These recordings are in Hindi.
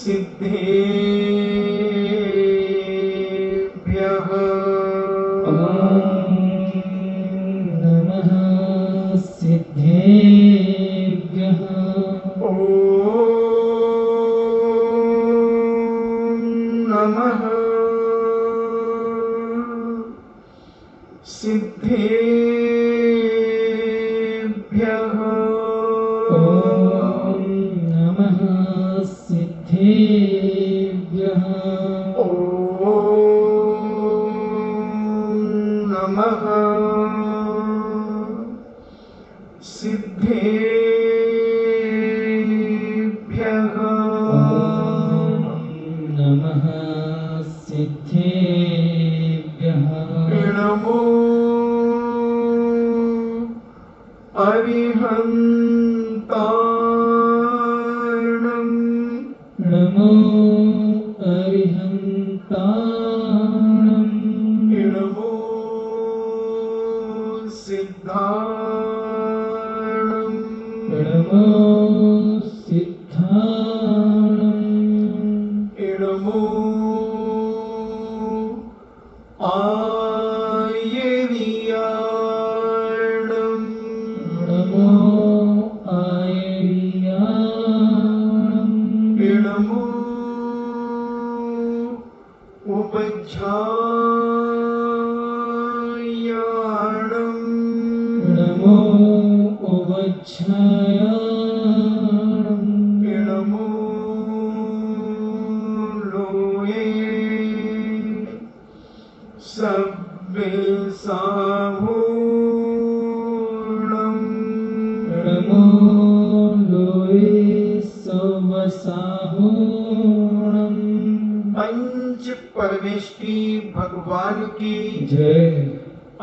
सिद्धेभ्यः नमः सिद्धेभ्यः नमः सिद्धेभ्यः नमः सिद्धेभ्यः नमः सिद्धेभ्यः नमः सिद्धेभ्यः नमो अरिहन्ताणं नमो अरिहन्ताणं नमो सिद्धाणं नमो सिद्धाणं नमो आयर्याणं नमो आयर्याणं नमो उपज्झायाणं नमो उवच्छायाणं नमो लोये सव्यसाहूर्णं नमो लोये सवसाहूर्णं पंच परमेष्टि भगवान की जय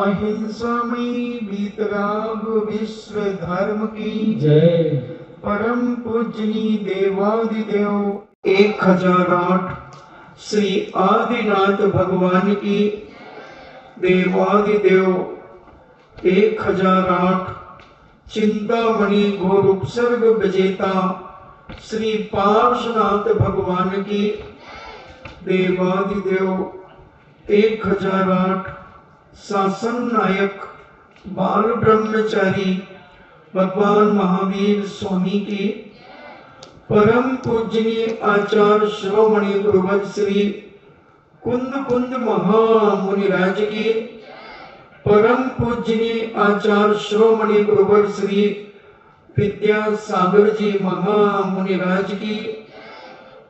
अहिंसामयी वीतराग विश्व धर्म की जय परम पूजनी देवादिदेव 1008 श्री आदिनाथ भगवान की देवादिदेव 1008 चिंतामणि घोर उपसर्ग विजेता श्री पार्श्वनाथ भगवान की देवादिदेव 1008 शासन नायक बाल ब्रह्मचारी भगवान महावीर स्वामी की परम पूजनीय आचार्य श्रोमणि गुरुवर श्री कुंद कुंद महामुनिराज की परम पूजनीय आचार्य श्रोमणि गुरुवर श्री विद्यासागर जी महामुनिराज की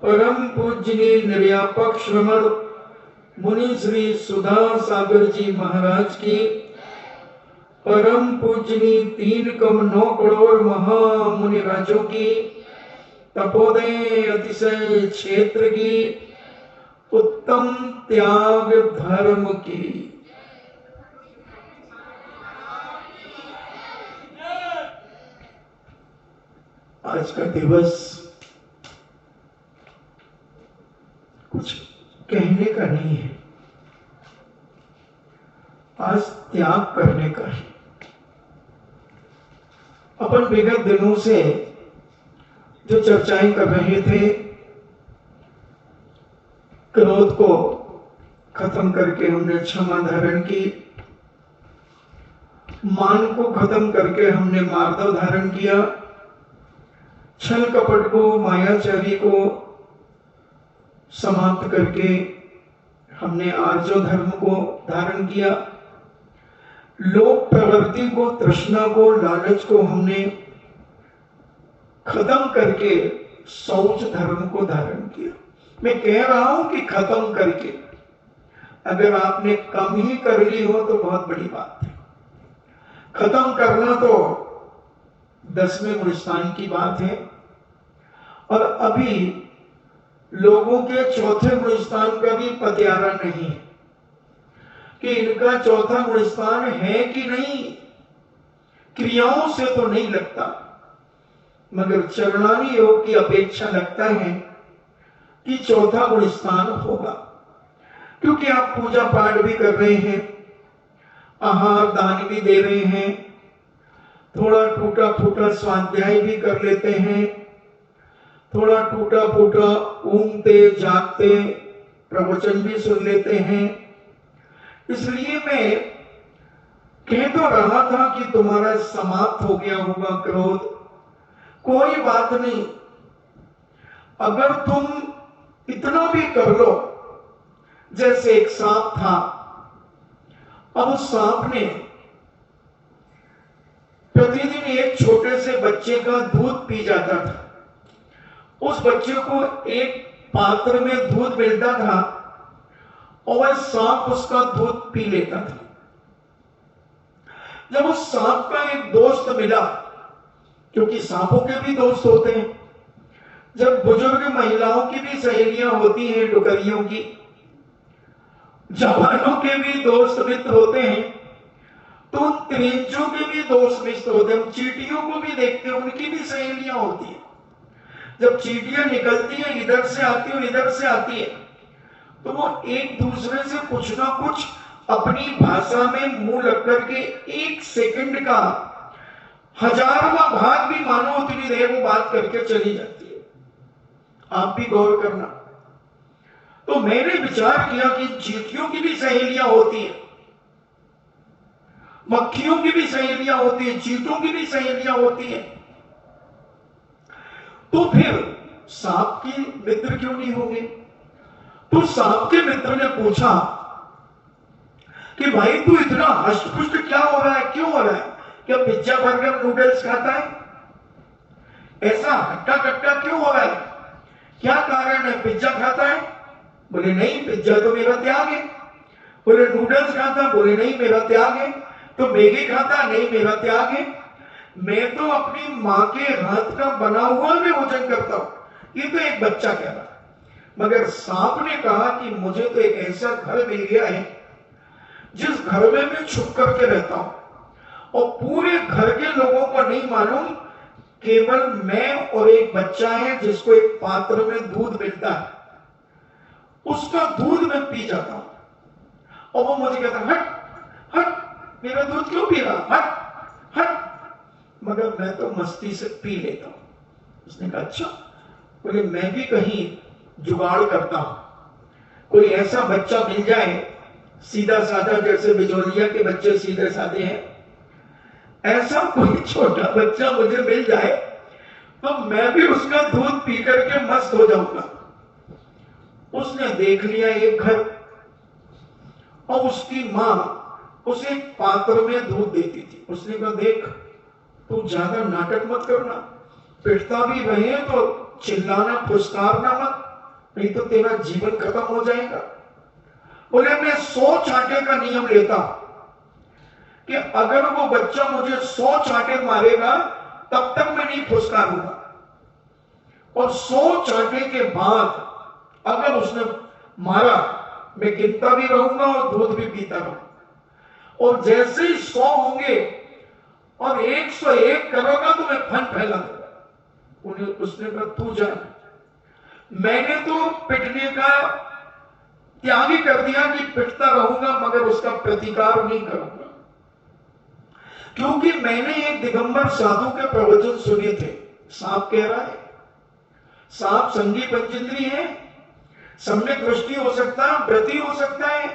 परम पूजनीय निर्यापक श्रमण मुनि श्री सुधा सागर जी महाराज की परम पूजनीय 3 कम 9 करोड़ महामुनि राजों की तपोदय अतिशय क्षेत्र की उत्तम त्याग धर्म की आज का दिवस कुछ कहने का नहीं है, आज त्याग करने का है। अपन विगत दिनों से जो चर्चाएं कर रहे थे, क्रोध को खत्म करके हमने क्षमा धारण की, मान को खत्म करके हमने मार्दव धारण किया, छल कपट को मायाचारी को समाप्त करके हमने आर्जो धर्म को धारण किया, लोक प्रवृत्ति को, तृष्णा को, लालच को हमने खत्म करके शौच धर्म को धारण किया। मैं कह रहा हूं कि खत्म करके, अगर आपने कम ही कर ली हो तो बहुत बड़ी बात है। खत्म करना तो 10वें गुण स्थान की बात है, और अभी लोगों के चौथे गुण स्थान का भी पतियारा नहीं है कि इनका चौथा गुण स्थान है कि नहीं। क्रियाओं से तो नहीं लगता, मगर चरणानी योग की अपेक्षा लगता है कि चौथा गुण स्थान होगा, क्योंकि आप पूजा पाठ भी कर रहे हैं, आहार दान भी दे रहे हैं, थोड़ा टूटा फूटा स्वाध्याय भी कर लेते हैं, थोड़ा टूटा फूटा ऊँगते जागते प्रवचन भी सुन लेते हैं। इसलिए मैं कह तो रहा था कि तुम्हारा समाप्त हो गया होगा क्रोध, कोई बात नहीं। अगर तुम इतना भी कर लो, जैसे एक सांप था, अब उस सांप ने प्रतिदिन एक छोटे से बच्चे का दूध पी जाता था। उस बच्चे को एक पात्र में दूध मिलता था और वह सांप उसका दूध पी लेता था। जब उस सांप का एक दोस्त मिला, क्योंकि सांपों के भी दोस्त होते हैं, जब बुजुर्ग महिलाओं की भी सहेलियां होती हैं, डुकरियों की, जवानों के भी दोस्त मित्र होते हैं, तो उन त्रिंचों के भी दोस्त मित्र होते हैं। हम चींटियों को भी देखते हैं, उनकी भी सहेलियां होती है। जब चींटियां निकलती हैं, इधर से आती है और इधर से आती है, तो वो एक दूसरे से कुछ ना कुछ अपनी भाषा में मुंह लग करके एक सेकंड का 1000वां भाग भी मानो उतनी देर वो बात करके चली जाती है। आप भी गौर करना। तो मैंने विचार किया कि चींटियों की भी सहेलियां होती है, मक्खियों की भी सहेलियां होती है, चींटों की भी सहेलियां होती है, तो फिर सांप के मित्र क्यों नहीं होंगे? तो सांप के मित्र ने पूछा कि भाई तू इतना हष्ट-पुष्ट क्या हो रहा है, क्यों हो रहा है? क्या पिज्जा बर्गर नूडल्स खाता है? ऐसा हट्टा कट्टा क्यों हो रहा है? क्या कारण है? पिज्जा खाता है? बोले नहीं, पिज्जा तो मेरा त्याग है। बोले नूडल्स खाता? बोले नहीं, मेरा त्याग है। तो मैगी खाता? नहीं, मेरा त्याग है। मैं तो अपनी माँ के हाथ का बना हुआ मैं भोजन करता हूं। ये तो एक बच्चा कह रहा है। मगर सांप ने कहा कि मुझे तो एक ऐसा घर मिल गया है जिस घर में मैं छुप करके रहता हूं और पूरे घर के लोगों को नहीं मालूम, केवल मैं और एक बच्चा है जिसको एक पात्र में दूध मिलता है, उसका दूध मैं पी जाता हूं। और वो मुझे कहता हट हट, मेरा दूध क्यों पी रहा, हट हट। मगर मैं तो मस्ती से पी लेता हूं। उसने कहा अच्छा। बोले मैं भी कहीं जुगाड़ करता हूं, कोई ऐसा बच्चा मिल जाए सीधा साधा, जैसे बिजोलिया के बच्चे सीधे साधे हैं, ऐसा कोई छोटा बच्चा मुझे मिल जाए तो मैं भी उसका दूध पी करके मस्त हो जाऊंगा। उसने देख लिया एक घर और उसकी मां उसे पात्र में दूध देती थी। उसने कहा देख, तू ज्यादा नाटक मत करना, पिटता भी रहे तो चिल्लाना फुसकारना मत, नहीं तो तेरा जीवन खत्म हो जाएगा। बोले मैं 100 चांटे का नियम लेता कि अगर वो बच्चा मुझे 100 चांटे मारेगा तब तक मैं नहीं फुसकारूंगा, और 100 चांटे के बाद अगर उसने मारा मैं गिनता भी रहूंगा और दूध भी पीता रहूंगा, और जैसे ही 100 होंगे और 101 करोगा तो मैं फन फैला दूंगा। उसने कहा तू जा। मैंने तो पिटने का त्याग ही कर दिया कि पिटता रहूंगा मगर उसका प्रतिकार नहीं करूंगा, क्योंकि मैंने एक दिगंबर साधु के प्रवचन सुने थे। सांप कह रहा है, सांप संगी पंचेंद्रिय है, सम्यक दृष्टि हो सकता है, व्रति हो सकता है,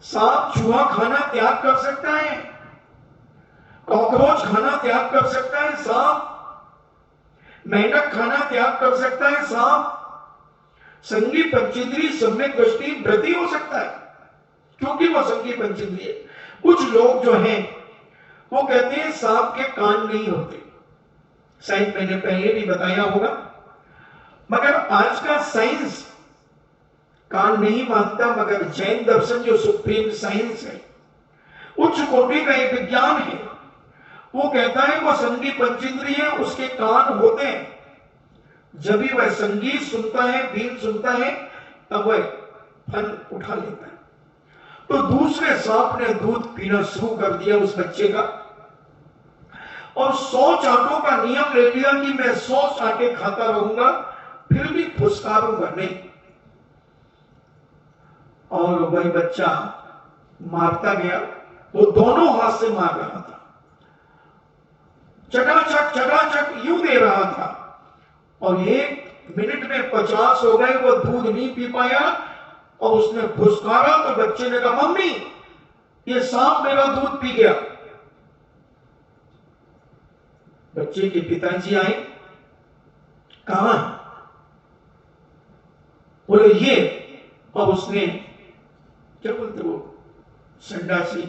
सांप चूहा खाना त्याग कर सकता है, कॉकरोच खाना त्याग कर सकता है सांप, मेंढक खाना त्याग कर सकता है सांप, संगी पंचेंद्रिय सम्यक दृष्टि व्रति हो सकता है क्योंकि वह संगी पंचेंद्रिय। कुछ लोग जो हैं वो कहते हैं सांप के कान नहीं होते, शायद मैंने पहले भी बताया होगा, मगर आज का साइंस कान नहीं मानता, मगर जैन दर्शन जो सुप्रीम साइंस है, उच्च कोटि का एक विज्ञान है, वो कहता है वो संगी पंचेंद्रिय है, उसके कान होते हैं। जब भी वह संगीत सुनता है, बीन सुनता है, तब वह फन उठा लेता है। तो दूसरे सांप ने दूध पीना शुरू कर दिया उस बच्चे का, और 100 चांटों का नियम ले लिया कि मैं 100 चांटे खाता रहूंगा, फिर भी फुसकारूंगा नहीं। और वही बच्चा मारता गया, वो दोनों हाथ से मार रहा था, चकाचक यूं दे रहा था, और 1 मिनट में 50 हो गए, वो दूध नहीं पी पाया और उसने फुसकारा तो बच्चे ने कहा मम्मी ये सांप मेरा दूध पी गया। बच्चे के पिताजी आए, कहां? बोले ये, और उसने क्या बोलते वो संडासी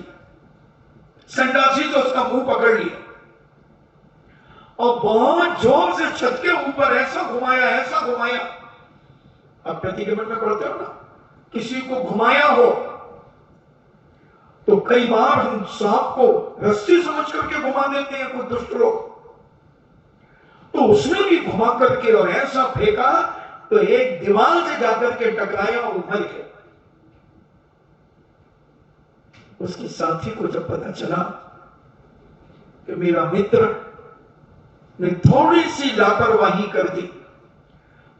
तो उसका मुंह पकड़ लिया और बहुत जोर से छत के ऊपर ऐसा घुमाया। अब प्रतिक्रमण में पढ़ते हो ना, किसी को घुमाया हो तो कई बार हम सांप को रस्सी समझ करके घुमा देते हैं कुछ दुष्ट लोग, तो उसने भी घुमा करके और ऐसा फेंका तो एक दीवार से जाकर के टकराया और मर गया। उसके साथी को जब पता चला कि मेरा मित्र ने थोड़ी सी लापरवाही कर दी,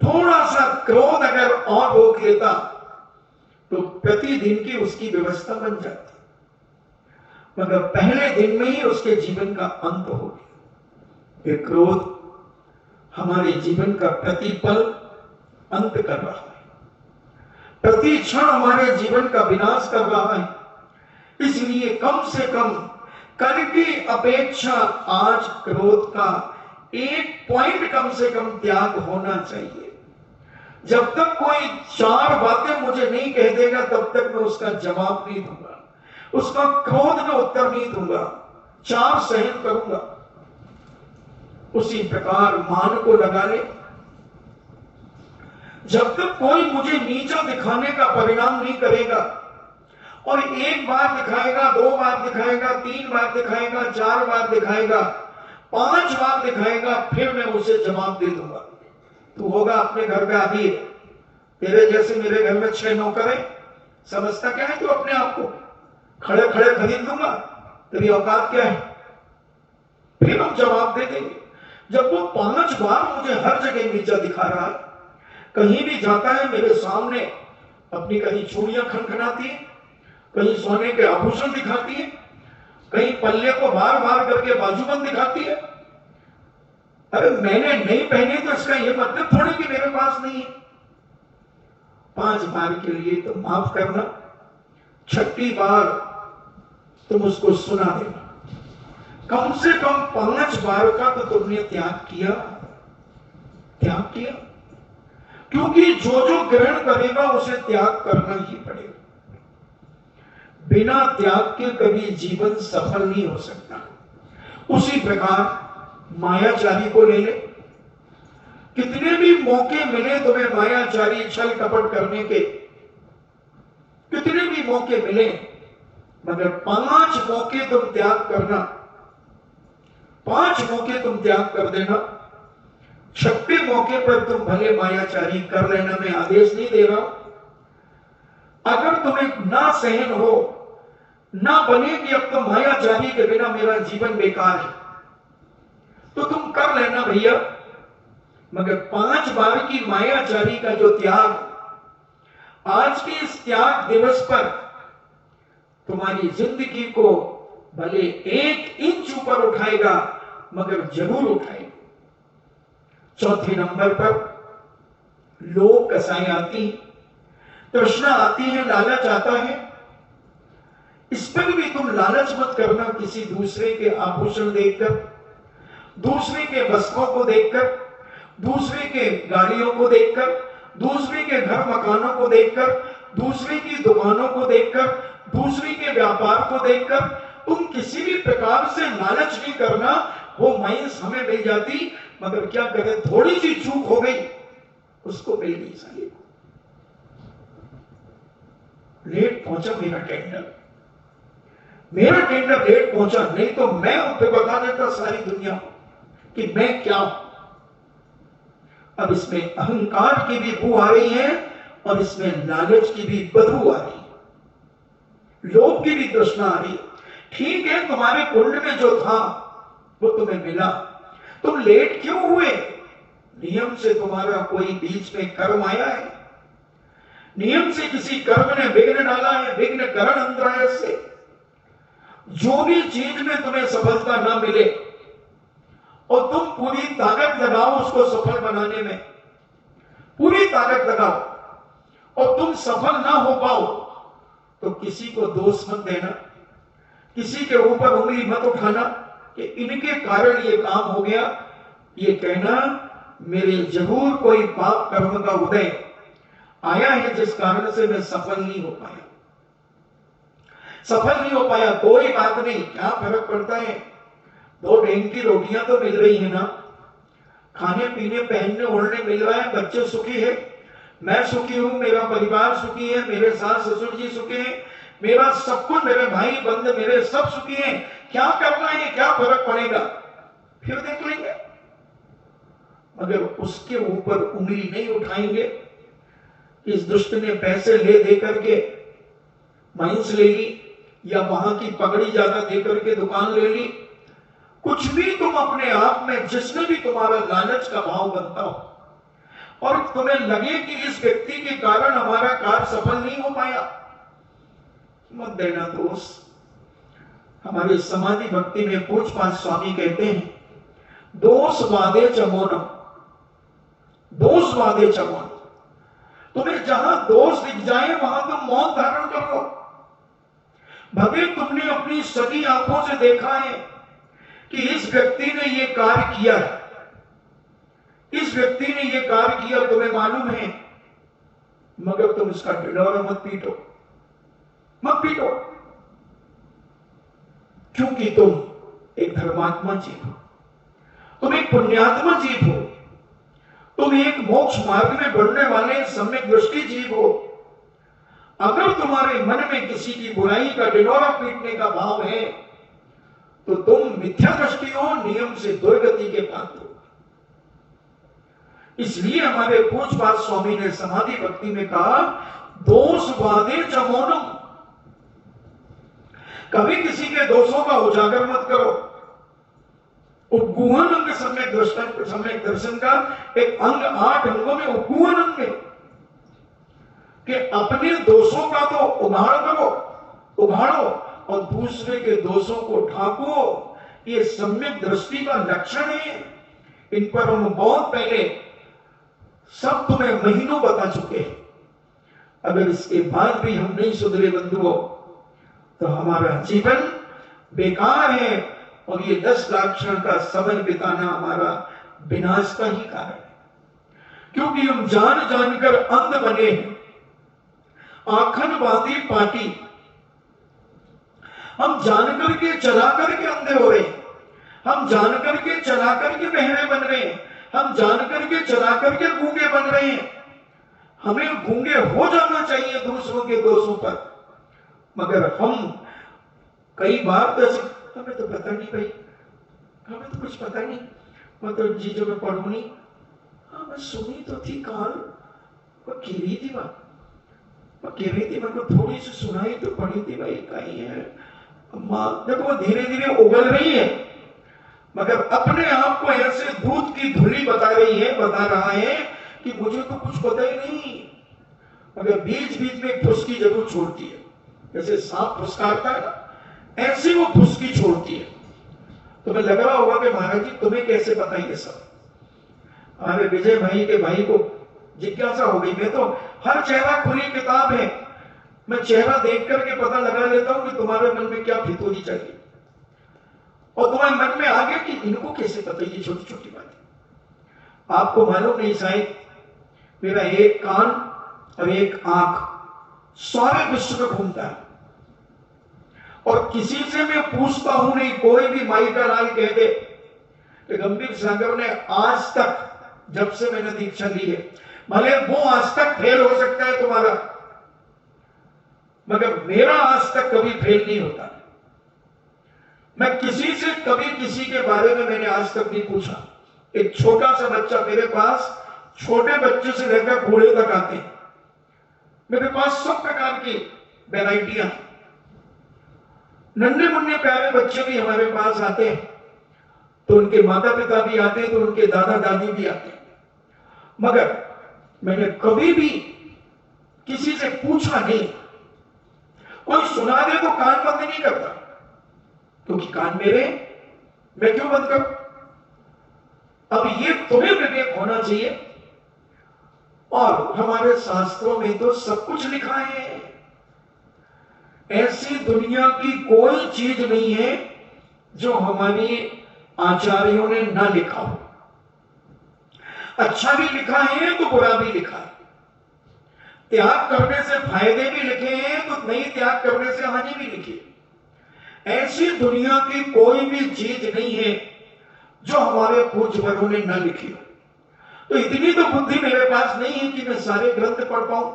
थोड़ा सा क्रोध अगर और रोक लेता तो प्रतिदिन की उसकी व्यवस्था बन जाती, मगर पहले दिन में ही उसके जीवन का अंत हो गया। ये क्रोध हमारे जीवन का प्रतिपल अंत कर रहा है, प्रति क्षण हमारे जीवन का विनाश कर रहा है। इसलिए कम से कम कल की अपेक्षा आज क्रोध का 1 पॉइंट कम से कम त्याग होना चाहिए। जब तक कोई 4 बातें मुझे नहीं कह देगा तब तक मैं उसका जवाब नहीं दूंगा, उसका क्रोध में उत्तर नहीं दूंगा, 4 सहन करूंगा। उसी प्रकार मान को लगा ले, जब तक कोई मुझे नीचा दिखाने का परिणाम नहीं करेगा और 1 बार दिखाएगा, 2 बार दिखाएगा, 3 बार दिखाएगा, 4 बार दिखाएगा, 5 बार दिखाएगा, फिर मैं उसे जवाब दे दूंगा। तू होगा अपने घर का अभी, तेरे जैसे मेरे घर में 6 नौकर है, समझता क्या है तू अपने आप को? खड़े खड़े खरीद लूंगा, तेरी औकात क्या है? फिर हम जवाब दे देंगे। जब वो 5 बार मुझे हर जगह नीचा दिखा रहा है, कहीं भी जाता है मेरे सामने अपनी कहीं चूड़ियां खनखनाती है, कहीं सोने के आभूषण दिखाती है, कहीं पल्ले को बार बार करके बाजूबंद दिखाती है। अरे मैंने नहीं पहनी तो इसका यह मतलब थोड़ी कि मेरे पास नहीं है। 5 बार के लिए तो माफ करना, 6ठी बार तुम उसको सुना देना। कम से कम 5 बार का तो तुमने त्याग किया, क्योंकि जो जो ग्रहण करेगा उसे त्याग करना ही पड़ेगा। बिना त्याग के कभी जीवन सफल नहीं हो सकता। उसी प्रकार मायाचारी को ले ले, कितने भी मौके मिले तुम्हें मायाचारी छल कपट करने के, कितने भी मौके मिले, मगर 5 मौके तुम त्याग करना, 5 मौके तुम त्याग कर देना। 6ठे मौके पर तुम भले मायाचारी कर लेना, मैं आदेश नहीं दे रहा। अगर तुम्हें ना सहन हो, ना बने कि अब तो मायाचारी के बिना मेरा जीवन बेकार है, तो तुम कर लेना भैया। मगर 5 बार की मायाचारी का जो त्याग आज के इस त्याग दिवस पर तुम्हारी जिंदगी को भले 1 इंच ऊपर उठाएगा, मगर जरूर उठाएगा। चौथे नंबर पर लोभ कसाई आती, तृष्णा आती है, लालच आता है। इस पर भी तुम लालच मत करना, किसी दूसरे के आभूषण देखकर, दूसरे के वस्त्रों को देखकर, दूसरे के गाड़ियों को देखकर, दूसरे के घर मकानों को देखकर, दूसरे की दुकानों को देखकर, दूसरे के व्यापार को देखकर तुम किसी भी प्रकार से लालच नहीं करना। वो माइंस हमें मिल जाती, मगर क्या करें, थोड़ी सी चूक हो गई, उसको मिल नहीं सके। लेट पहुंचा मेरा टेंडर लेट पहुंचा, नहीं तो मैं उसे बता देता सारी दुनिया कि मैं क्या हूं। अब इसमें अहंकार की भी बू आ रही है और इसमें लालच की भी बदबू आ रही है, लोभ की भी तृष्णा आ रही है। ठीक है, तुम्हारे कुंड में जो था वो तुम्हें मिला, तुम लेट क्यों हुए? नियम से तुम्हारा कोई बीच में कर्म आया है, नियम से किसी कर्म ने विघ्न डाला है, विघ्न करण अंतराय से। जो भी चीज में तुम्हें सफलता ना मिले और तुम पूरी ताकत लगाओ उसको सफल बनाने में, पूरी ताकत लगाओ और तुम सफल ना हो पाओ तो किसी को दोष मत देना, किसी के ऊपर उंगली मत उठाना कि इनके कारण ये काम हो गया। ये कहना मेरे जरूर कोई पाप कर्म का उदय आया है जिस कारण से मैं सफल नहीं हो पाया, सफल नहीं हो पाया। कोई बात नहीं, क्या फर्क पड़ता है, 2 टाइम की रोटियां तो मिल रही है ना, खाने पीने पहनने ओढ़ने मिल रहा है, बच्चे सुखी है, मैं सुखी हूं, मेरा परिवार सुखी है, मेरे सास ससुर जी सुखी है, मेरा सब कुछ, मेरे भाई बंद मेरे सब सुखी हैं। क्या करना है, क्या फर्क पड़ेगा, फिर देख लेंगे। मगर उसके ऊपर उंगली नहीं उठाएंगे। इस दुष्ट ने पैसे ले दे करके माइंस ले ली, या वहां की पगड़ी ज्यादा दे करके दुकान ले ली, कुछ भी तुम अपने आप में, जिसमें भी तुम्हारा लालच का भाव बनता हो और तुम्हें लगे कि इस व्यक्ति के कारण हमारा कार्य सफल नहीं हो पाया, मत देना दोष। हमारे समाधि भक्ति में पूज्यपाद स्वामी कहते हैं, दोष वादे च मौनम, दोष वादे च मौनम। तुम्हें जहां दोष दिख जाए वहां तुम मौन धारण करो। भले तुमने अपनी सगी आंखों से देखा है कि इस व्यक्ति ने ये कार्य किया है, इस व्यक्ति ने ये कार्य किया, तुम्हें मालूम है, मगर तुम इसका ढिंढोरा मत पीटो, मत पीटो, क्योंकि तुम एक धर्मात्मा जीव हो, तुम एक पुण्यात्मा जीव हो, तुम एक मोक्ष मार्ग में बढ़ने वाले सम्यक दृष्टि जीव हो। अगर तुम्हारे मन में किसी की बुराई का ढिंढोरा पीटने का भाव है तो तुम मिथ्या दृष्टि हो, नियम से दुर्गति के पात्र हो। इसलिए हमारे पूज्यपाद स्वामी ने समाधि भक्ति में कहा, दोष वादे च मौनम। कभी किसी के दोषों का उजागर मत करो। उपगुहन अंग सम्यक दर्शन का एक अंग, 8 अंगों में उपगुहन अंग है कि अपने दोषों का तो उघाड़ करो, उघाड़ो, और दूसरे के दोषों को ढांको। ये सम्यक दृष्टि का लक्षण है। इन पर हम बहुत पहले सब तुम्हें महीनों बता चुके हैं। अगर इसके बाद भी हम नहीं सुधरे बंधुओं तो हमारा जीवन बेकार है और ये 10 लाख क्षण का समय बिताना हमारा विनाश का ही कारण है। क्योंकि हम जान जानकर अंध बने हैं, आंखन बांधी पाटी। हम जान करके चला करके अंधे हो रहे हैं, हम जान करके चला करके बहरे बन रहे हैं, हम जान करके चला करके गूंगे बन रहे हैं। हमें गूंगे हो जाना चाहिए दूसरों के दोषों पर, मगर हम कई बार तो हमें तो पता नहीं भाई, हमें तो कुछ पता नहीं, मैं तो चीजों में पढ़ू नहीं। हाँ, मैं सुनी तो थी काल, वो कह रही थी बात, वो कह रही थी, मेरे को थोड़ी सी सुनाई तो पड़ी थी भाई, कहीं है अम्मा। देखो वो धीरे धीरे उगल रही है, मगर अपने आप को ऐसे दूध की धुली बता रही है, बता रहा है कि मुझे तो कुछ पता ही नहीं, मगर बीच बीच में फुसकी जरूर छोड़ती है। जैसे सांप फुसकारता है ना, ऐसे वो फुसकी छोड़ती है। तुम्हें लग रहा होगा कि महाराज जी तुम्हें कैसे पता ये सब। हमारे विजय भाई के भाई को जिज्ञासा हो गई। मैं तो हर चेहरा खुली किताब है, मैं चेहरा देख करके पता लगा लेता हूं कि तुम्हारे मन में क्या फितूरी चली, और तुम्हारे मन में आ गया कि इनको कैसे पता ये छोटी छोटी बातें। आपको मालूम नहीं शायद, मेरा एक कान और एक आंख सारे विश्व में घूमता है, और किसी से मैं पूछता हूं नहीं। कोई भी माई का लाल कह दे कि गंभीर सागर ने आज तक, जब से मैंने दीक्षा ली है, भले वो आज तक फेल हो सकता है तुम्हारा, मगर मेरा आज तक कभी फेल नहीं होता। मैं किसी से कभी किसी के बारे में मैंने आज तक नहीं पूछा। एक छोटा सा बच्चा मेरे पास, छोटे बच्चे से लेकर बूढ़े तक आते हैं, मेरे पास सब प्रकार की वैरायटियां। नन्हे मुन्ने प्यारे बच्चे भी हमारे पास आते हैं, तो उनके माता पिता भी आते हैं, तो उनके दादा दादी भी आते हैं, मगर मैंने कभी भी किसी से पूछा नहीं। कोई सुना दे तो कान बंद नहीं करता, क्योंकि कान मेरे, मैं क्यों बंद करूं? अब ये तुम्हें विवेक होना चाहिए। और हमारे शास्त्रों में तो सब कुछ लिखा है, ऐसी दुनिया की कोई चीज नहीं है जो हमारे आचार्यों ने ना लिखा हो। अच्छा भी लिखा है तो बुरा भी लिखा है, त्याग करने से फायदे भी लिखे हैं तो नहीं त्याग करने से हानि भी लिखी है। ऐसी दुनिया की कोई भी चीज नहीं है जो हमारे पूज्यवरों ने न लिखी हो। तो इतनी तो बुद्धि मेरे पास नहीं है कि मैं सारे ग्रंथ पढ़ पाऊं,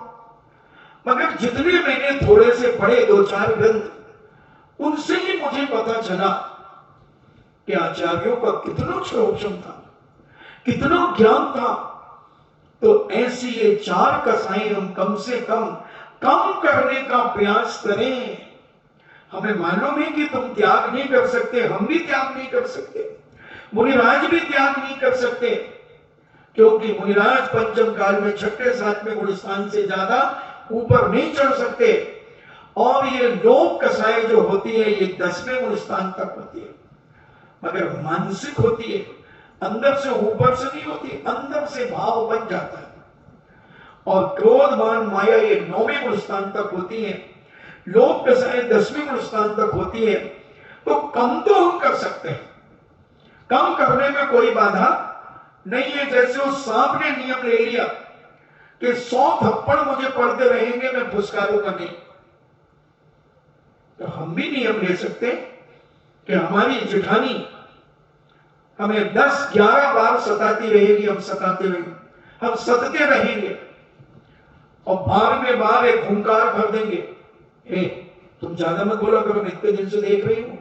मगर जितने मैंने थोड़े से पढ़े 2-4 ग्रंथ, उनसे ही मुझे पता चला कि आचार्यों का कितना श्रोक्षम था, कितना ज्ञान था। तो ऐसी ये 4 कसाएं हम कम से कम करने का प्रयास करें। हमें मालूम है कि तुम त्याग नहीं कर सकते, हम भी त्याग नहीं कर सकते, मुनिराज भी त्याग नहीं कर सकते, क्योंकि मुनिराज पंचम काल में 6-7वें गुणस्थान से ज्यादा ऊपर नहीं चढ़ सकते। और ये लोक कसाएं जो होती है ये 10वें गुणस्थान तक होती है, मगर मानसिक होती है, अंदर से ऊपर से नहीं होती, अंदर से भाव बन जाता है। और क्रोध मान माया ये 9वें गुणस्थान तक होती है, लोक कसाएं 10वें गुणस्थान तक होती है। तो कम तो हम कर सकते हैं, कम करने में कोई बाधा नहीं है। जैसे उस सांप ने नियम ले लिया कि 100 थप्पड़ मुझे पड़ते रहेंगे, मैं फुसकारूंगा नहीं, तो हम भी नियम ले सकते कि हमारी जेठानी हमें 10-11 बार सताती रहेगी, हम सताते रहेंगे, हम सतते रहेंगे, और बार में बार एक हुंकार भर देंगे, हे तुम ज्यादा मत बोला करो, मैं इतने दिन से देख रही हूं।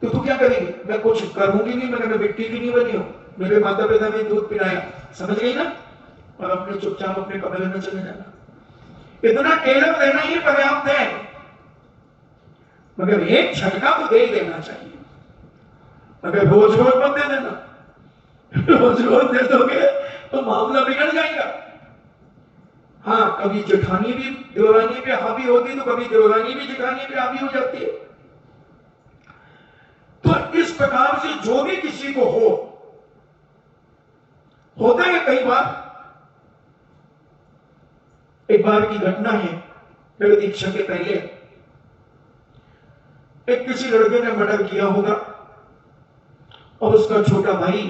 तो तू क्या करेगी? मैं कुछ करूंगी नहीं, मैंने मिट्टी की नहीं बनी हूं, मेरे माता पिता ने दूध पिलाया, समझ गई ना? और अपने चुपचाप अपने कमरे में चले जाना। इतना टेलर देना ही पर्याप्त है, मगर एक झटका तो दे ही देना चाहिए। अगर रोज रोज मत दे देना, रोज रोज दे दोगे तो मामला बिगड़ जाएगा। हाँ, कभी जेठानी भी देवरानी पे हावी होती तो कभी देवरानी भी जेठानी पे हावी हो जाती है। तो इस प्रकार से जो भी किसी को होता है। कई बार, एक बार की घटना है, मेरे दीक्षा के पहले एक किसी लड़के ने मर्डर किया होगा, और उसका छोटा भाई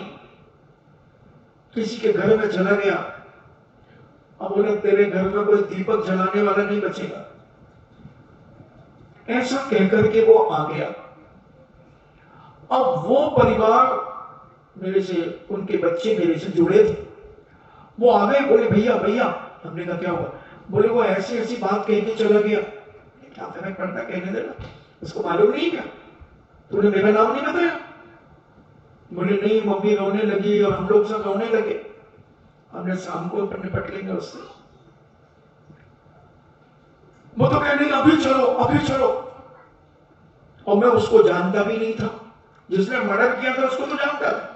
किसी के घर में चला गया और बोले तेरे घर में कोई दीपक जलाने वाला नहीं बचेगा, ऐसा कहकर के वो आ गया। अब वो परिवार मेरे से, उनके बच्चे मेरे से जुड़े थे, वो आ गए, बोले भैया भैया। हमने कहा क्या हुआ? बोले वो ऐसी ऐसी बात कह के चला गया। क्या फर्क पड़ता, कहने देना, उसको मालूम नहीं क्या? तूने मेरा नाम नहीं बताया? बोले नहीं, मम्मी रोने लगी और हम लोग सब रोने लगे, हमने शाम को निपट लेंगे उससे। वो तो कह नहीं अभी चलो अभी चलो, और मैं उसको जानता भी नहीं था, जिसने मर्डर किया था उसको तो जानता था,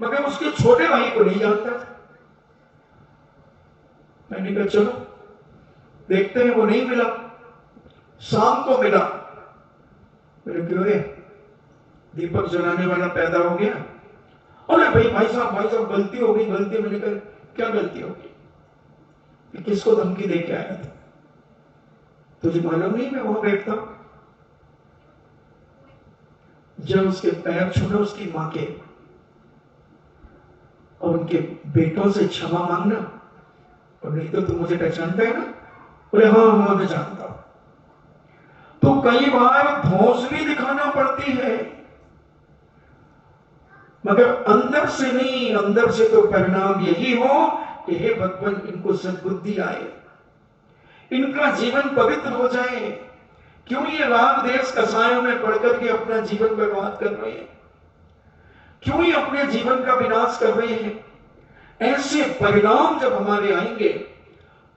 मगर उसके छोटे भाई को नहीं जानता था। मैंने कहा चलो देखते हैं। वो नहीं मिला, शाम को मिला। मेरे क्यों रे, दीपक जलाने वाला पैदा हो गया? अरे भाई साहब गलती हो गई, गलती। मैंने कहा क्या गलती हो गई? किसको धमकी दे के आया था? तुझे मालूम नहीं मैं वहां बैठता हूं? जब उसके पैर छूना उसकी मां के, और उनके बेटों से क्षमा मांगना, और नहीं तो तुम मुझे पहचानता है ना? बोले हाँ मैं जानता हूं। तो कई बार धौंसली दिखाना पड़ती है, मगर अंदर से नहीं। अंदर से तो परिणाम यही हो कि हे भगवान इनको सद्बुद्धि आए, इनका जीवन पवित्र हो जाए। क्यों ये राग देश कसायों में पढ़कर के अपना जीवन बर्बाद कर रहे हैं? क्यों ही अपने जीवन का विनाश कर रहे हैं? ऐसे परिणाम जब हमारे आएंगे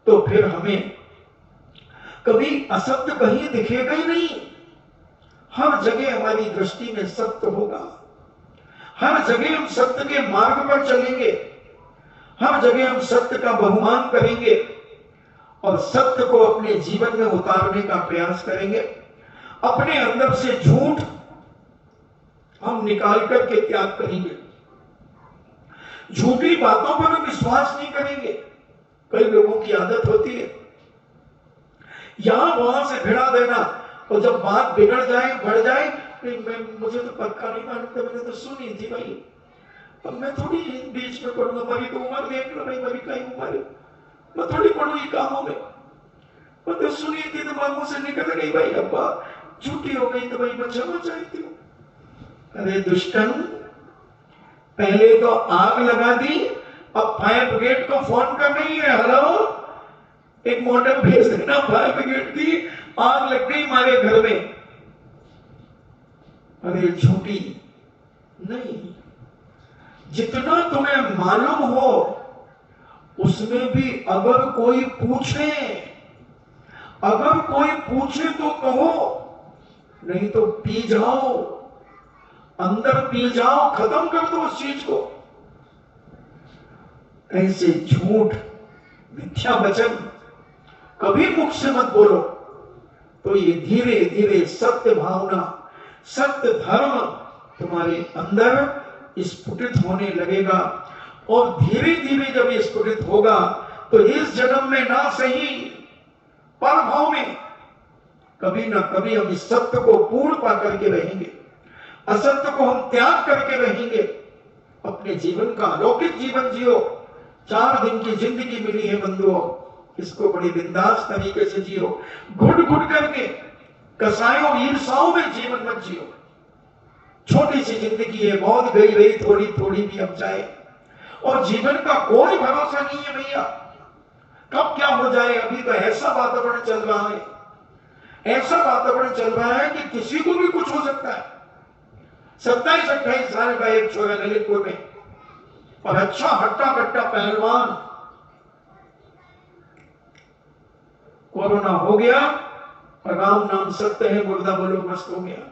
तो फिर हमें कभी असत्य कहीं दिखेगा ही नहीं। हर जगह हमारी दृष्टि में सत्य होगा, हर जगह हम सत्य के मार्ग पर चलेंगे, हर जगह हम सत्य का बहुमान करेंगे और सत्य को अपने जीवन में उतारने का प्रयास करेंगे। अपने अंदर से झूठ हम निकाल करके त्याग करेंगे। झूठी बातों पर भी विश्वास नहीं करेंगे। कई लोगों की आदत होती है यहां वहां से भिड़ा देना, और जब बात बिगड़ जाए बढ़ जाए, मुझे तो पक्का नहीं मालूम था, मैंने तो सुनी थी भाई, अब मैं थोड़ी बीच में पढ़ूंगा, मेरी तो उम्र देख लो भाई, मेरी कई उम्र है, मैं थोड़ी पढ़ूंगी कामों में, मैं तो सुनी थी तो मुंह से निकल गई भाई, अब्बा झूठी हो गई तो भाई मैं क्षमा चाहती हूँ। अरे दुष्टन, पहले तो आग लगा दी, अब फायर ब्रिगेड को फोन कर रही है, हेलो एक मॉडल भेज देना फायर ब्रिगेड की, आग लग गई हमारे घर में। अरे झूठी नहीं, जितना तुम्हें मालूम हो उसमें भी अगर कोई पूछे, अगर कोई पूछे तो कहो, नहीं तो पी जाओ, अंदर पी जाओ, खत्म कर दो उस चीज को। ऐसे झूठ मिथ्या वचन कभी मुख से मत बोलो, तो ये धीरे धीरे सत्य भावना, सत्य धर्म तुम्हारे अंदर स्फुटित होने लगेगा, और धीरे धीरे जब ये स्फुटित होगा तो इस जन्म में ना सही पर भाव में कभी ना कभी हम इस सत्य को पूर्ण पा करके रहेंगे, असत्य को हम त्याग करके रहेंगे, अपने जीवन का अलौकिक जीवन जियो। 4 दिन की जिंदगी मिली है बंधुओं, इसको बड़ी बिंदास तरीके से जियो, घुट घुट करके कसायों ईर्षाओं में जीवन मत जियो। छोटी सी जिंदगी है, बहुत गई रही, थोड़ी थोड़ी भी अब जाए, और जीवन का कोई भरोसा नहीं है भैया, कब क्या हो जाए। अभी तो ऐसा वातावरण चल रहा है, ऐसा वातावरण चल रहा है कि किसी को भी कुछ हो सकता है। 27-28 साल का एक छोरा ललितपुर में, और अच्छा हट्टा कट्टा पहलवान, कोरोना हो गया, और राम नाम सत्य है, मुर्दा बोलो मस्त हो गया।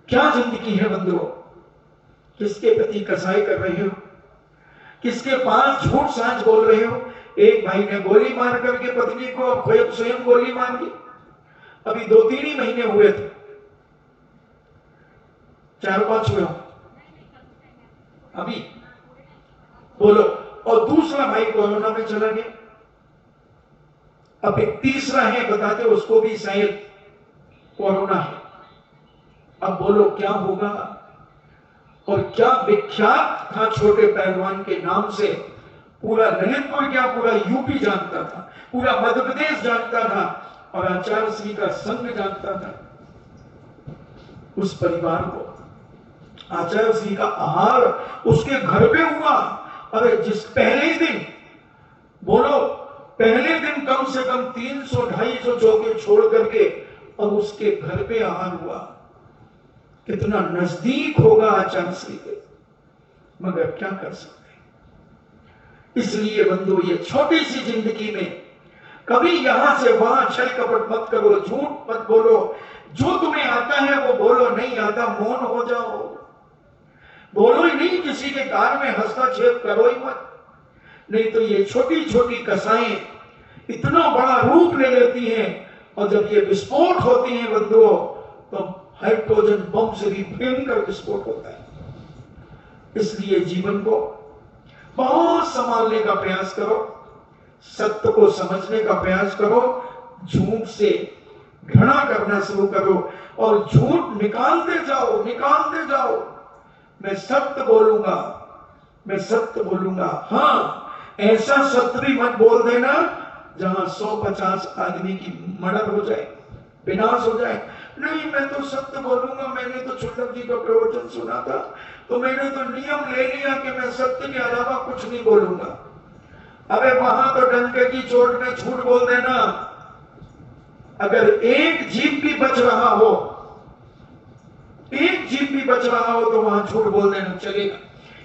क्या जिंदगी है बंधुओं, किसके प्रति कसाई कर रहे हो, किसके पास झूठ साझ बोल रहे हो। एक भाई ने गोली मार करके पत्नी को, अब स्वयं गोली मार दी, अभी 2-3 ही महीने हुए थे, 4-5 हुए अभी, बोलो। और दूसरा भाई कोरोना में चला गया, अब एक तीसरा है, बताते उसको भी शायद कोरोना है। अब बोलो क्या होगा। और क्या विख्यात था छोटे पहलवान के नाम से, पूरा ललितपुर क्या पूरा यूपी जानता था, पूरा मध्य प्रदेश जानता था, और आचार्य श्री का संघ जानता था। उस परिवार को आचार्य श्री का आहार उसके घर पे हुआ। अरे जिस पहले दिन, बोलो पहले दिन कम से कम 300-250 चौके छोड़ करके और उसके घर पे आहार हुआ, कितना नजदीक होगा आचार्य श्री के, मगर क्या कर सकते। इसलिए बंधु, ये छोटी सी जिंदगी में कभी यहां से वहां छल कपट मत करो, झूठ मत बोलो, जो तुम्हें आता है वो बोलो, नहीं आता मौन हो जाओ, बोलो ही नहीं, किसी के कार्य में हस्तक्षेप करो ही मत, नहीं तो ये छोटी छोटी कसाएं इतना बड़ा रूप ले लेती हैं, और जब ये विस्फोट होती हैं बंधुओं, तो हाइड्रोजन बम से भी भयंकर विस्फोट होता है। इसलिए जीवन को बहुत संभालने का प्रयास करो, सत्य को समझने का प्रयास करो, झूठ से घृणा करना शुरू करो, और झूठ निकालते जाओ, निकालते जाओ। मैं सत्य बोलूंगा, मैं सत्य बोलूंगा। हाँ, ऐसा सत्य भी मत बोल देना जहां 150 आदमी की मर्डर हो जाए, विनाश हो जाए। नहीं, मैं तो सत्य बोलूंगा, मैंने तो छुट्टक जी का प्रवचन सुना था, तो मैंने तो नियम ले लिया कि मैं सत्य के अलावा कुछ नहीं बोलूंगा। अबे वहां तो डंके की चोट में झूठ बोल देना, अगर एक जीव भी बच रहा हो, एक जीव भी बच रहा हो, तो वहां झूठ बोल देना चलेगा।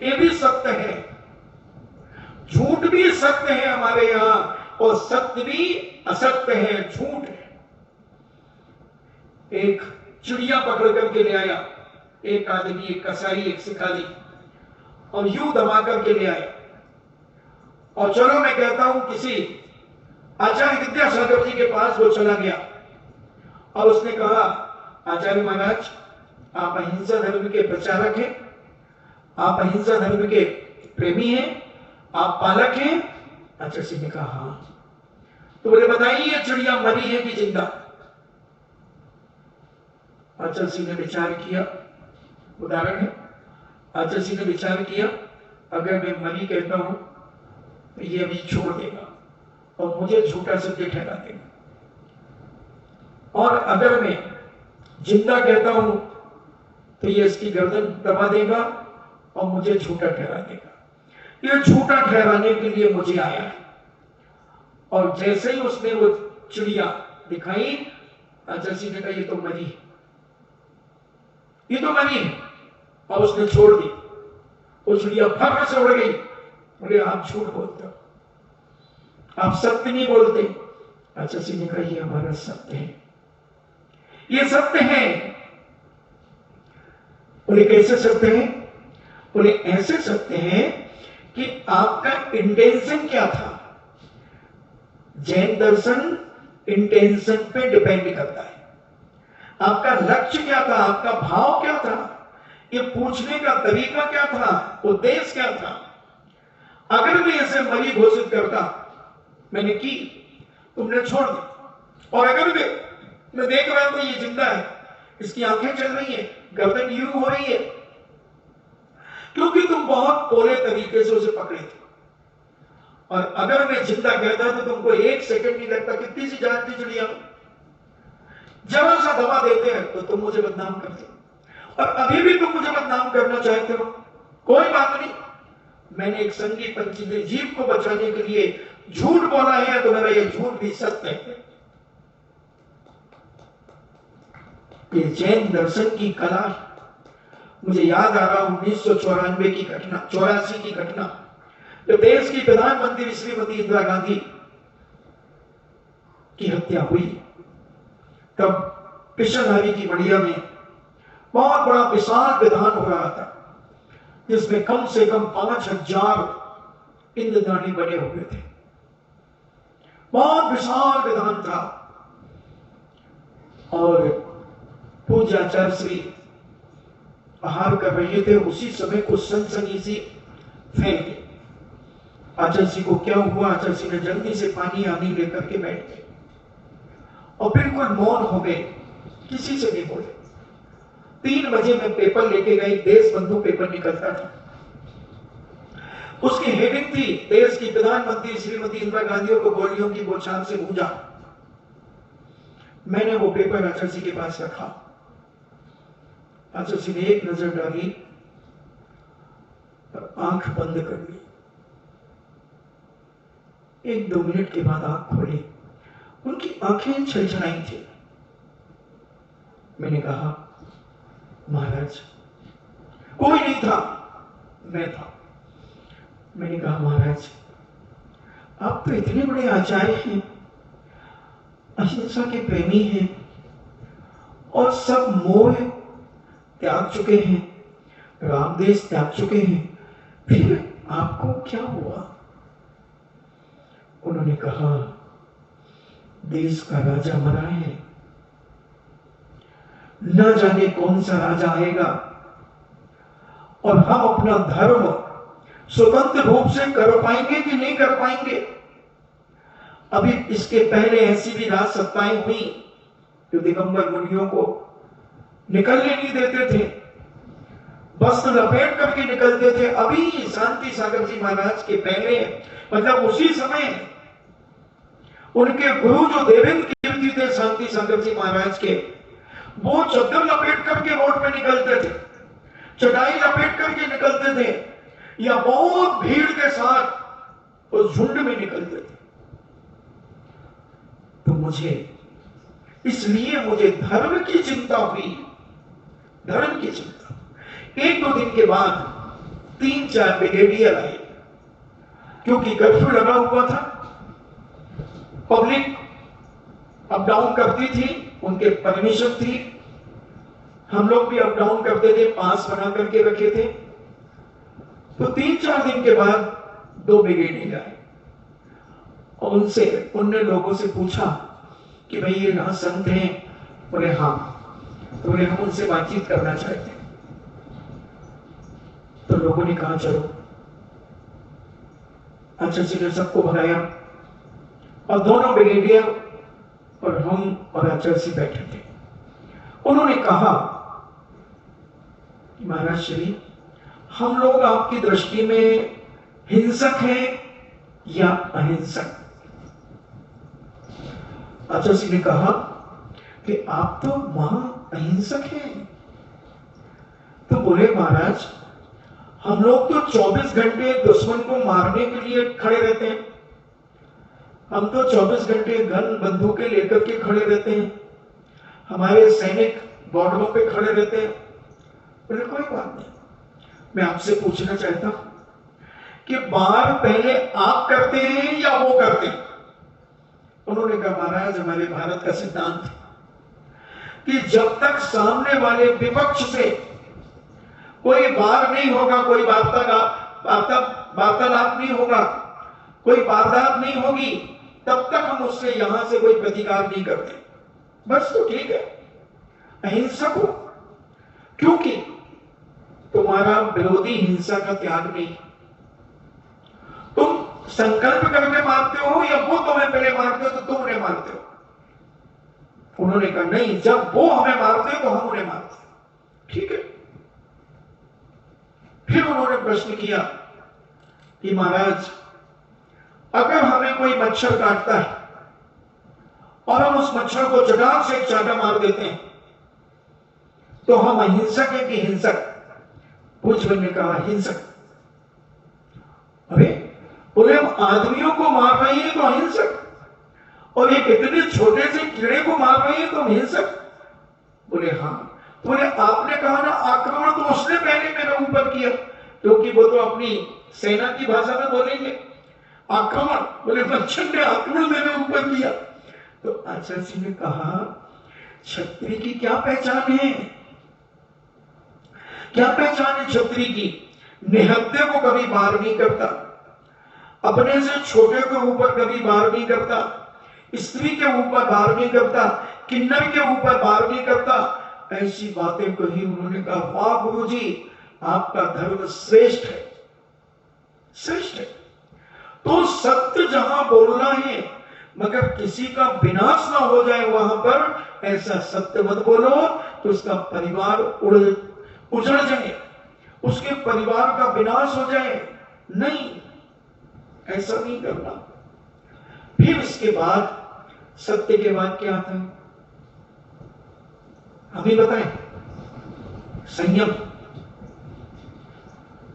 ये भी सत्य है, झूठ भी सत्य है हमारे यहां, और सत्य भी असत्य है, झूठ है। एक चिड़िया पकड़ करके ले आया एक आदमी, एक कसाई, एक सिखाली, और यूं दबा करके ले आया, और चलो मैं कहता हूं किसी आचार्य विद्यासागर जी के पास वो चला गया, और उसने कहा, आचार्य महाराज आप अहिंसा धर्म के प्रचारक हैं, आप अहिंसा धर्म के प्रेमी हैं, आप पालक हैं? आचार्य सिंह ने कहा हाँ। तो बोले बताइए ये चिड़िया मरी है कि जिंदा? आचार्य सिंह ने विचार किया, उदाहरण है, आचार्य सिंह ने विचार किया अगर मैं मरी कहता हूं तो ये अभी छोड़ देगा और मुझे झूठा सत्य ठहरा देगा, और अगर मैं जिंदा कहता हूं तो ये इसकी गर्दन दबा देगा और मुझे झूठा ठहरा देगा। ये झूठा ठहराने के लिए मुझे आया है। और जैसे ही उसने वो चिड़िया दिखाई, आचार्य सिंह ने कहा ये तो मरी है, ये तो मरी है, और उसने छोड़ दी। वो चिड़िया फर से उड़ गई। बोले आप झूठ बोलते हो, आप सत्य नहीं बोलते। आचार्य सिंह ने कहा ये हमारा सत्य है, ये सत्य है। बोले कैसे सत्य है? बोले ऐसे सत्य है कि आपका इंटेंशन क्या था। जैन दर्शन इंटेंशन पे डिपेंड करता है। आपका लक्ष्य क्या था, आपका भाव क्या था, ये पूछने का तरीका क्या था, उद्देश्य क्या था। अगर मैं इसे मरी घोषित करता, मैंने की, तुमने छोड़ दी, और अगर मैं देख रहा हूं ये जिंदा है, इसकी आंखें चल रही है, गर्दन यूं हो रही है, क्योंकि तुम बहुत पोले तरीके से उसे पकड़े थे। और अगर मैं जिंदा कहता तो तुमको एक सेकंड नहीं लगता, कितनी सी जान थी चिड़िया, जरा सा दबा देते हैं तो तुम मुझे बदनाम करते हो, और अभी भी तुम मुझे बदनाम करना चाहते हो। कोई बात नहीं, मैंने एक संगी पंछी ने जीव को बचाने के लिए झूठ बोला है, तो मेरा ये झूठ भी सत्य है। ये जैन दर्शन की कला। मुझे याद आ रहा 1994 की घटना, 84 की घटना, जब देश की प्रधानमंत्री श्रीमती इंदिरा गांधी की हत्या हुई, तब पिशनहरी की बढ़िया में बहुत बड़ा विशाल विधान हो रहा था, जिसमें कम से कम 5000 इंद्रदानी बने हुए थे। बहुत विशाल विधान था। और पूज्य आचार्य श्री आहार कर रहे थे, उसी समय कुछ सनसनी सी फैल गई। आचार्य जी को क्या हुआ? आचार्य जी ने जल्दी से पानी आनी लेकर के बैठ गए और बिल्कुल मौन हो गए, किसी से नहीं बोले। 3 बजे में पेपर लेके गए, देश बंधु पेपर निकलता था, उसकी हेडिंग थी देश की प्रधानमंत्री श्रीमती इंदिरा गांधी को गोलियों की बौछार से गूंजा। मैंने वो पेपर आचार्य जी के पास रखा। आचार्य जी ने एक नजर डाली, आंख बंद कर ली। 1-2 मिनट के बाद आंख खोली, उनकी आंखें छलछलाई थी। मैंने कहा महाराज, कोई नहीं था, मैं था। मैंने कहा महाराज, आप तो इतने बड़े आचार्य हैं, अहिंसा के प्रेमी हैं, और सब मोह त्याग चुके हैं, रामदेश त्याग चुके हैं, फिर आपको क्या हुआ? उन्होंने कहा देश का राजा मरा है, न जाने कौन सा राजा आएगा, और हम अपना धर्म स्वतंत्र रूप से कर पाएंगे कि नहीं कर पाएंगे। अभी इसके पहले ऐसी भी राज सत्ताएं हुई जो दिगंबर मुनियों को निकलने नहीं देते थे, वस्त्र लपेट करके निकलते थे। अभी शांति सागर जी महाराज के पहले, मतलब उसी समय उनके गुरु जो देवेंद्र कीर्ति थे शांति सागर जी महाराज के, वो चद्दर लपेट करके रोड पे निकलते थे, चटाई लपेट करके निकलते थे, या बहुत भीड़ के साथ उस झुंड में निकलते थे। तो इसलिए मुझे धर्म की चिंता हुई, धर्म की चिंता। 1-2 दिन के बाद 3-4 ब्रिगेडियर आए, क्योंकि कर्फ्यू लगा हुआ था, पब्लिक अप डाउन करती थी, उनके परमिशन थी, हम लोग भी अप डाउन करते थे, पास बना करके रखे थे। तो 3-4 दिन के बाद 2 ब्रिगेडियर आए और उनने लोगों से पूछा कि भाई ये यहाँ संत हैं? बोले हाँ। तो बोले हम उनसे बातचीत करना चाहते हैं। तो लोगों ने कहा चलो। अचल सिंह ने सबको भगाया और दोनों ब्रिगेडियर और हम और अचल सिंह बैठे थे। उन्होंने कहा कि महाराज श्री, हम लोग आपकी दृष्टि में हिंसक हैं या अहिंसक? अचल सिंह ने कहा कि आप तो महा अहिंसक हैं। तो बोले महाराज, हम लोग तो 24 घंटे दुश्मन को मारने के लिए खड़े रहते हैं, हम तो 24 घंटे गन बंदूकें लेकर के खड़े रहते हैं, हमारे सैनिक बॉर्डरों पे खड़े रहते हैं। बोले कोई बात नहीं, मैं आपसे पूछना चाहता हूं कि वार पहले आप करते हैं या वो करते हैं? उन्होंने कहा महाराज, हमारे भारत का सिद्धांत है कि जब तक सामने वाले विपक्ष से कोई वार नहीं होगा, कोई वार्तालाप नहीं होगा, कोई वारदात नहीं होगी, तब तक हम उससे यहां से कोई प्रतिकार नहीं करते। बस तो ठीक है, अहिंसक हो, क्योंकि तुम्हारा विरोधी हिंसा का त्याग नहीं। तुम संकल्प करके मारते हो या वो तुम्हें पहले मारते हो तो तुम उन्हें मारते हो? उन्होंने कहा नहीं, जब वो हमें मारते हो तो हम उन्हें मारते हैं। ठीक है। फिर उन्होंने प्रश्न किया कि महाराज, अगर हमें कोई मच्छर काटता है और हम उस मच्छर को चटाक से एक चाटा मार देते हैं तो हम अहिंसक हैं कि हिंसक? पूछवन ने कहा हिंसक। अरे बोले, हम आदमियों को मार रहे हैं तो अहिंसक, और एक इतने छोटे से कीड़े को मार रहे हैं तो हिंसक? बोले हाँ। तो बोले आपने कहा ना आक्रमण तो उसने पहले मेरे ऊपर किया, क्योंकि वो तो अपनी सेना की भाषा में बोलेंगे आक्रमण। बोले मच्छर ने आक्रमण मेरे ऊपर किया। तो आचार्य सिंह ने कहा क्षत्रिय की क्या पहचान है? क्या पहचान है क्षत्रिय की? निहत्थे को कभी वार नहीं करता, अपने से छोटे के ऊपर कभी वार नहीं करता, स्त्री के ऊपर वार नहीं करता, किन्नर के ऊपर वार नहीं करता। ऐसी बातें कही। उन्होंने कहा वाह गुरुजी, आपका धर्म श्रेष्ठ है, श्रेष्ठ है। तो सत्य जहां बोलना है मगर किसी का विनाश ना हो जाए वहां पर ऐसा सत्य मत बोलो, तो उसका परिवार उजड़ जाए, उसके परिवार का विनाश हो जाए। नहीं, ऐसा नहीं करना। फिर इसके बाद सत्य के बाद क्या आता है हमें बताएं? संयम।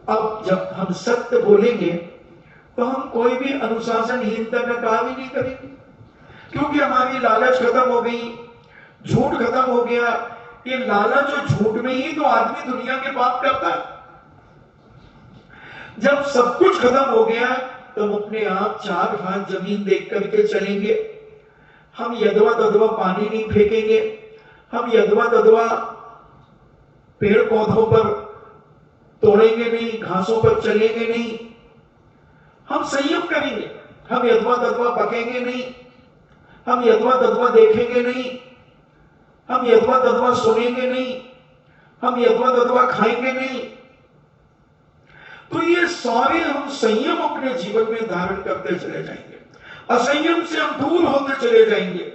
अब जब हम सत्य बोलेंगे तो हम कोई भी अनुशासनहीनता का काम ही नहीं करेंगे, क्योंकि हमारी लालच खत्म हो गई, झूठ खत्म हो गया। ये लालच और झूठ में ही तो आदमी दुनिया के पाप करता है। जब सब कुछ खत्म हो गया तो हम अपने आप 4 हाथ जमीन देख करके चलेंगे। हम यदवा तदवा पानी नहीं फेंकेंगे, हम यदवा तदवा पेड़ पौधों पर तोड़ेंगे नहीं, घासों पर चलेंगे नहीं। हम संयम करेंगे, हम यदवा तदवा बकेंगे नहीं, हम यदवा तदवा देखेंगे नहीं, हम यदवा तदवा सुनेंगे नहीं, हम यदवा तदवा खाएंगे नहीं। तो ये सारे हम संयम अपने जीवन में धारण करते चले जाएंगे, असंयम से हम दूर होते चले जाएंगे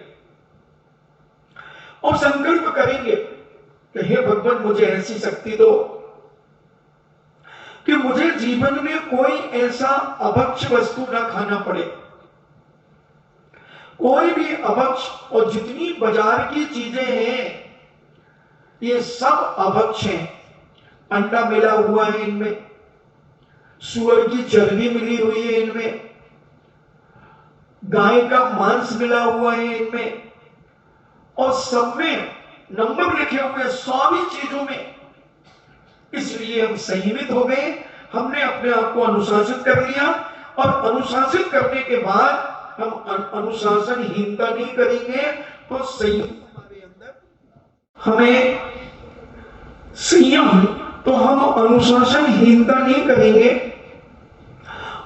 और संकल्प करेंगे कि हे भगवान मुझे ऐसी शक्ति दो कि मुझे जीवन में कोई ऐसा अभक्ष्य वस्तु ना खाना पड़े, कोई भी अभक्ष्य। और जितनी बाजार की चीजें हैं ये सब अभक्ष्य हैं। अंडा मिला हुआ है इनमें, सूअर की चर्बी मिली हुई है इनमें, गाय का मांस मिला हुआ है इनमें, और सब में नंबर लिखे हुए सभी चीजों में। इसलिए हम संयमित हो गए, हमने अपने आप को अनुशासित कर लिया, और अनुशासित करने के बाद हम अनुशासनहीनता नहीं करेंगे तो संयम हमारे अंदर, हमें संयम, तो हम अनुशासनहीनता नहीं करेंगे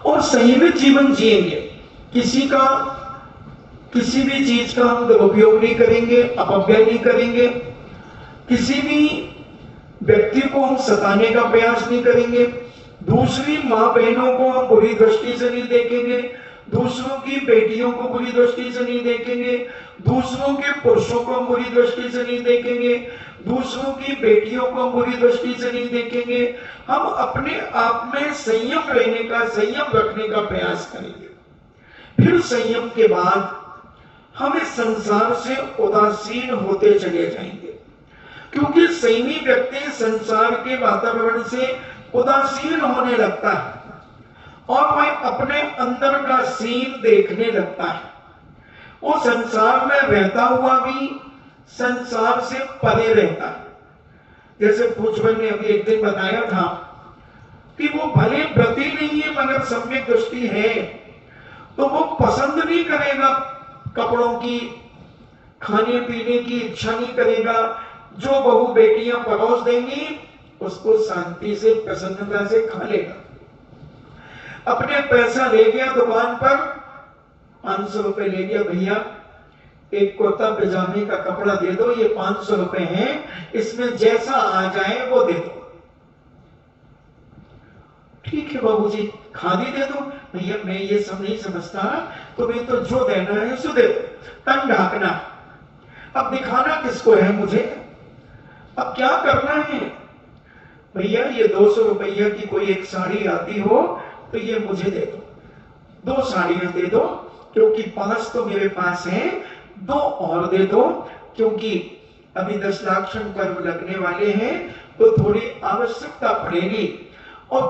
और संयमित जीवन जिएंगे। किसी भी चीज का हम दुरुपयोग नहीं करेंगे, अपव्यय नहीं करेंगे, किसी भी व्यक्ति को हम सताने का प्रयास नहीं करेंगे, दूसरी माँ बहनों को हम बुरी दृष्टि से नहीं देखेंगे, दूसरों की बेटियों को बुरी दृष्टि से नहीं देखेंगे, दूसरों के पुरुषों को हम बुरी दृष्टि से नहीं देखेंगे, दूसरों की बेटियों को हम बुरी दृष्टि से नहीं देखेंगे। हम अपने आप में संयम रहने का, संयम रखने का प्रयास करेंगे। फिर संयम के बाद हम इस संसार से उदासीन होते चले जाएंगे, क्योंकि संयमी व्यक्ति संसार के वातावरण से उदासीन होने लगता है और वह अपने अंदर का सीन देखने लगता है। वो संसार में रहता हुआ भी संसार से परे रहता है। जैसे पूछवर ने अभी एक दिन बताया था कि वो भले व्रती नहीं है मगर सम्यक दृष्टि है, तो वो पसंद नहीं करेगा कपड़ों की, खाने पीने की इच्छा नहीं करेगा। जो बहू बेटियां परोस देंगी उसको शांति से, प्रसन्नता से खा लेगा। अपने पैसा ले गया दुकान पर, 500 रुपए ले गया, भैया एक कुर्ता पजामे का कपड़ा दे दो, ये 500 रुपए हैं, इसमें जैसा आ जाए वो दे दो। ठीक है बाबूजी, खादी दे दो। भैया मैं ये सब नहीं समझता, तुम्हें तो जो देना है सो दे दो, तन ढाकना। अब दिखाना किसको है मुझे, अब क्या करना है? भैया ये 200 रुपया की कोई एक साड़ी आती हो तो ये मुझे दे दो, 2 साड़ियां दे दो, क्योंकि 5 तो मेरे पास हैं, 2 और दे दो, क्योंकि अभी 10 लाक्षण पर्व लगने वाले हैं तो थोड़ी आवश्यकता पड़ेगी। और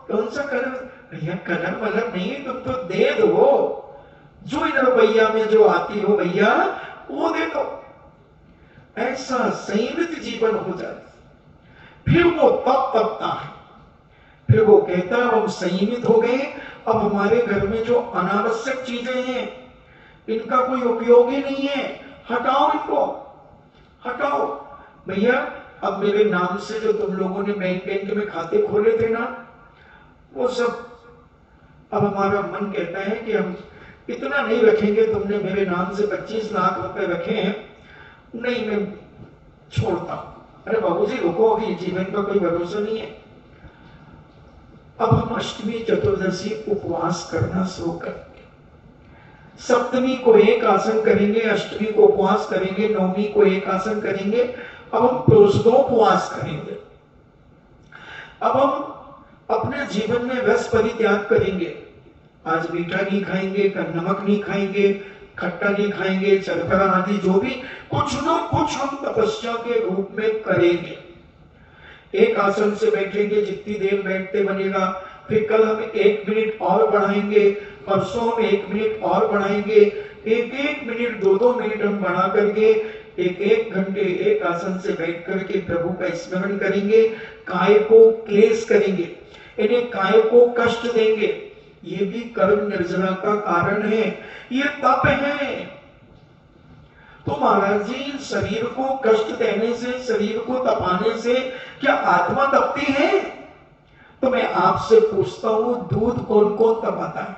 कौन सा कलर? भैया कलर वलर नहीं, तुम तो दे दो, जो इन रुपया में जो आती हो भैया वो दे दो। ऐसा संयमित जीवन हो जाए, फिर वो तप तपता है, फिर वो कहता है हम संयमित हो गए, अब हमारे घर में जो अनावश्यक चीजें हैं इनका कोई उपयोग ही नहीं है, हटाओ इनको, हटाओ। भैया अब मेरे नाम से जो तुम लोगों ने बैंक में खाते खोले थे ना, वो सब अब हमारा मन कहता है कि हम इतना नहीं रखेंगे, तुमने मेरे नाम से 25 लाख रुपए रखे हैं, नहीं मैं छोड़ता हूं। अरे बाबूजी रुको, अभी जीवन का कोई भरोसा नहीं है। अब हम अष्टमी चतुर्दशी उपवास करना शुरू करेंगे, सप्तमी को एक आसन करेंगे, अष्टमी को उपवास करेंगे, नवमी को एक आसन करेंगे। अब हम प्रदोषोपवास करेंगे। अब हम अपने जीवन में रस परित्याग करेंगे। आज मीठा नहीं खाएंगे, कल नमक नहीं खाएंगे, खट्टा नहीं खाएंगे, शर्करा आदि जो भी कुछ न कुछ हम तपस्या के रूप में करेंगे। एक आसन से बैठेंगे, जितनी देर बैठते बनेगा, फिर कल हम 1 मिनट और बढ़ाएंगे, परसों हम 1 मिनट और बढ़ाएंगे, 1-1 मिनट 2-2 मिनट हम बढ़ा करके 1-1 घंटे एक आसन से बैठ करके प्रभु का स्मरण करेंगे। काय को क्लेश करेंगे, इन्हें काय को कष्ट देंगे, ये भी कर्म निर्जरा का कारण है, ये तप है। तो महाराज जी शरीर को कष्ट देने से, शरीर को तपाने से क्या आत्मा तपती है? तो मैं आपसे पूछता हूं, दूध कौन कौन तपाता है?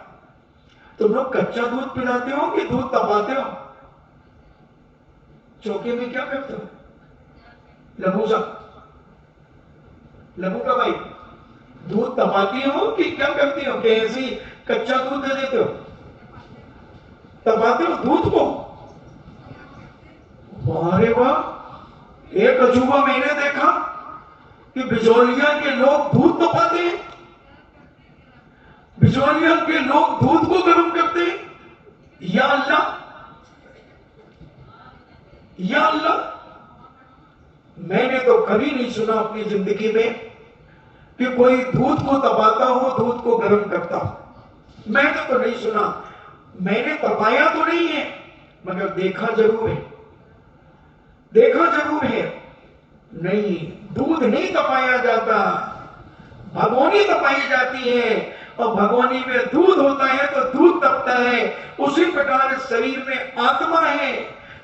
तुम लोग कच्चा दूध पिलाते हो कि दूध तपाते हो? चौके में क्या करते हो? लबू का भाई दूध तपाती हो कि क्या करती हो? कि ऐसे ही कच्चा दूध दे देते हो? तपाते हो दूध को? वाह वाह, एक अजूबा मैंने देखा कि बिजौलिया के लोग दूध तपाते हैं, बिजौलिया के लोग दूध को गर्म करते हैं। या अल्लाह, या अल्लाह, मैंने तो कभी नहीं सुना अपनी जिंदगी में कि कोई दूध को तपाता हो, दूध को गर्म करता हो। मैंने तो नहीं सुना, मैंने तपाया तो नहीं है मगर देखा जरूर है, देखा जरूर है। नहीं, दूध नहीं तपाया जाता, भगोनी तपाई जाती है, और भगोनी में दूध होता है तो दूध तपता है। उसी प्रकार शरीर में आत्मा है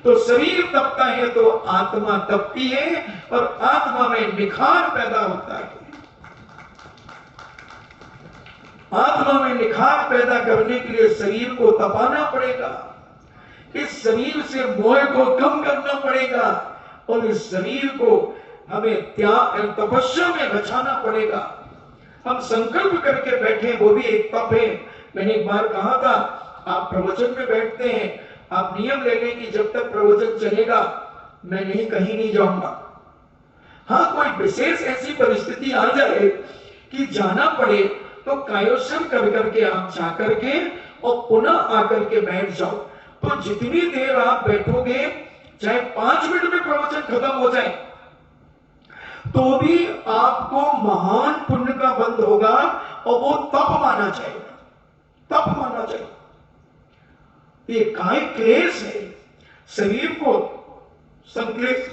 तो शरीर तपता है तो आत्मा तपती है, और आत्मा में निखार पैदा होता है। आत्मा में निखार पैदा करने के लिए शरीर को तपाना पड़ेगा, इस शरीर से मोह को कम करना पड़ेगा, और इस शरीर को हमें त्याग तपस्या में बचाना पड़ेगा। हम संकल्प करके बैठे, वो भी एक तप है। मैंने एक बार कहा था, आप प्रवचन में बैठते हैं, आप नियम ले लें कि जब तक प्रवचन चलेगा मैं नहीं कहीं नहीं जाऊंगा। हाँ, कोई विशेष ऐसी परिस्थिति आ जाए कि जाना पड़े तो कायोत्सर्ग कर करके आप जा करके और पुनः आकर के बैठ जाओ। तो जितनी देर आप बैठोगे, चाहे 5 मिनट में प्रवचन खत्म हो जाए, तो भी आपको महान पुण्य का बंध होगा और वो तप माना जाएगा, तप माना जाएगा। ये काय क्लेश है, शरीर को संक्लेश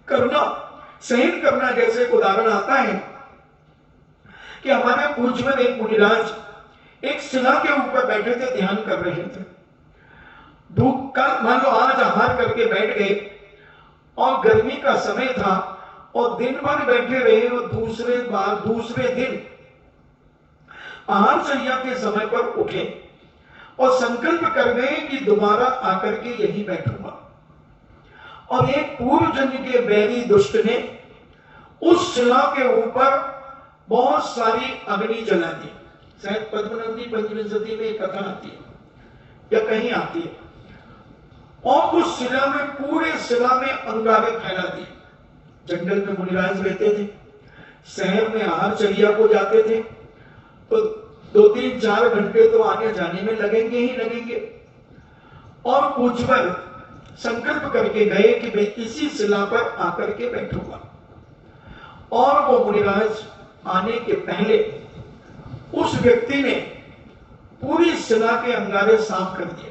करना, सहन करना। जैसे उदाहरण आता है कि हमारे पूज्य में एक मुनिराज एक शिला के ऊपर बैठे थे, ध्यान कर रहे थे। धूप का मान लो आज आहार करके बैठ गए और गर्मी का समय था और दिन भर बैठे रहे और दूसरे दिन आहारचर्या के समय पर उठे और संकल्प कर गए कि दोबारा आकर के यही बैठूंगा। और एक पूर्व जन्म के बैरी दुष्ट ने उस शिला के ऊपर बहुत सारी अग्नि जला दी। शायद पद्मनंदी पंचविंशति में एक कथा आती है या कहीं आती है। और उस शिला में, पूरे शिला में अंगारे फैला दिए। जंगल में मुनिराज रहते थे, शहर में आहारचर्या को जाते थे, तो 2-3-4 घंटे तो आने जाने में लगेंगे ही लगेंगे। और पूज्यवर संकल्प करके गए कि मैं इसी शिला पर आकर के बैठूंगा। और वो मुनिराज आने के पहले उस व्यक्ति ने पूरी शिला के अंगारे साफ कर दिए।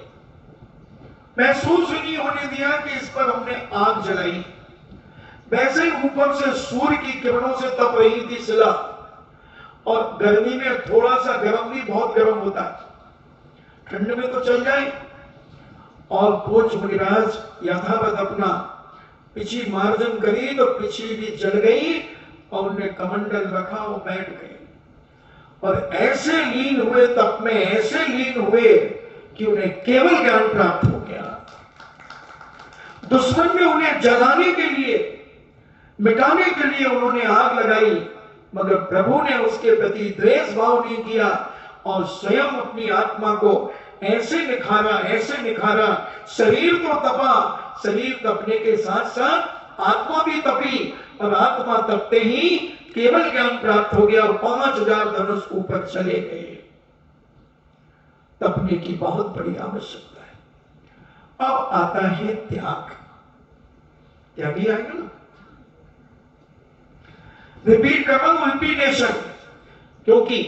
महसूस ही नहीं होने दिया कि इस पर हमने आग जलाई। वैसे ही ऊपर से सूर्य की किरणों से तप रही थी शिला, और गर्मी में थोड़ा सा गर्म भी बहुत गर्म होता है, ठंड में तो चल जाए। और पूज्य मुनिराज यथावत अपना पिछी मार्जन करी तो पिछी भी जल गई और उन्हें कमंडल रखा और बैठ गए। और ऐसे लीन हुए तप में, ऐसे लीन हुए कि उन्हें केवल ज्ञान प्राप्त हो गया। दुश्मन ने उन्हें जलाने के लिए, मिटाने के लिए उन्होंने आग लगाई, मगर प्रभु ने उसके प्रति द्वेष भाव नहीं किया और स्वयं अपनी आत्मा को ऐसे निखारा, ऐसे निखारा। शरीर तो तपा, शरीर तपने के साथ साथ आत्मा भी तपी, और आत्मा तपते ही केवल ज्ञान प्राप्त हो गया और 5000 धनुष ऊपर चले गए। तपने की बहुत बड़ी आवश्यकता है। अब आता है त्याग। त्यागी आएगा ना, रिपीट कर रहा हूं, रिपीटेशन, क्योंकि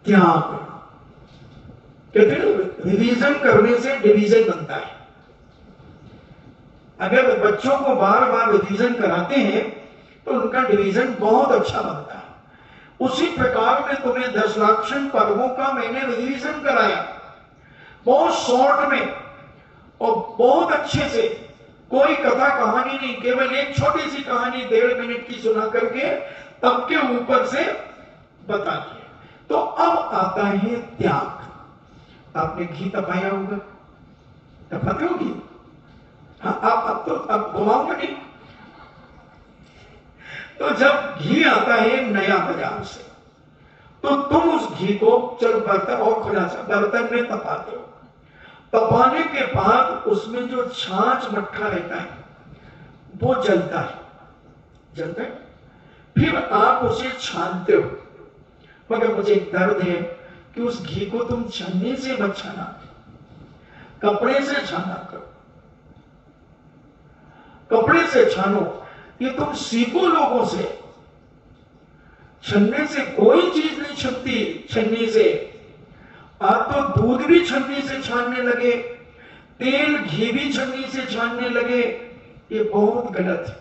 त्याग कहते हैं ना, रिवीजन करने से डिवीजन बनता है। अगर बच्चों को बार बार रिवीजन कराते हैं तो उनका डिवीजन बहुत अच्छा बनता है। उसी प्रकार में तुम्हें 10 लक्षण पर्वों का मैंने रिवीजन कराया, बहुत शॉर्ट में और बहुत अच्छे से। कोई कथा कहानी नहीं, केवल एक छोटी सी कहानी 1.5 मिनट की सुना करके तब के ऊपर से बता दिया। तो अब आता है त्याग। आपने घी तपाया होगा, तपाते हो घी? हाँ, आप तो अब घुमाऊंगा नहीं। तो जब घी आता है नया बाजार से, तो तुम उस घी को चल बर्तन और खुला सा बर्तन में तपाते हो। तपाने के बाद उसमें जो छाछ मट्ठा रहता है वो जलता है, जलता है। फिर आप उसे छानते हो, मगर मुझे एक दर्द है कि उस घी को तुम छन्नी से मत छाना, कपड़े से छाना करो, कपड़े से छानो। ये तुम सीखो लोगों से, छन्ने से कोई चीज नहीं छनती। छन्नी से आप तो दूध भी छन्नी से छानने लगे, तेल घी भी छन्नी से छानने लगे। ये बहुत गलत है,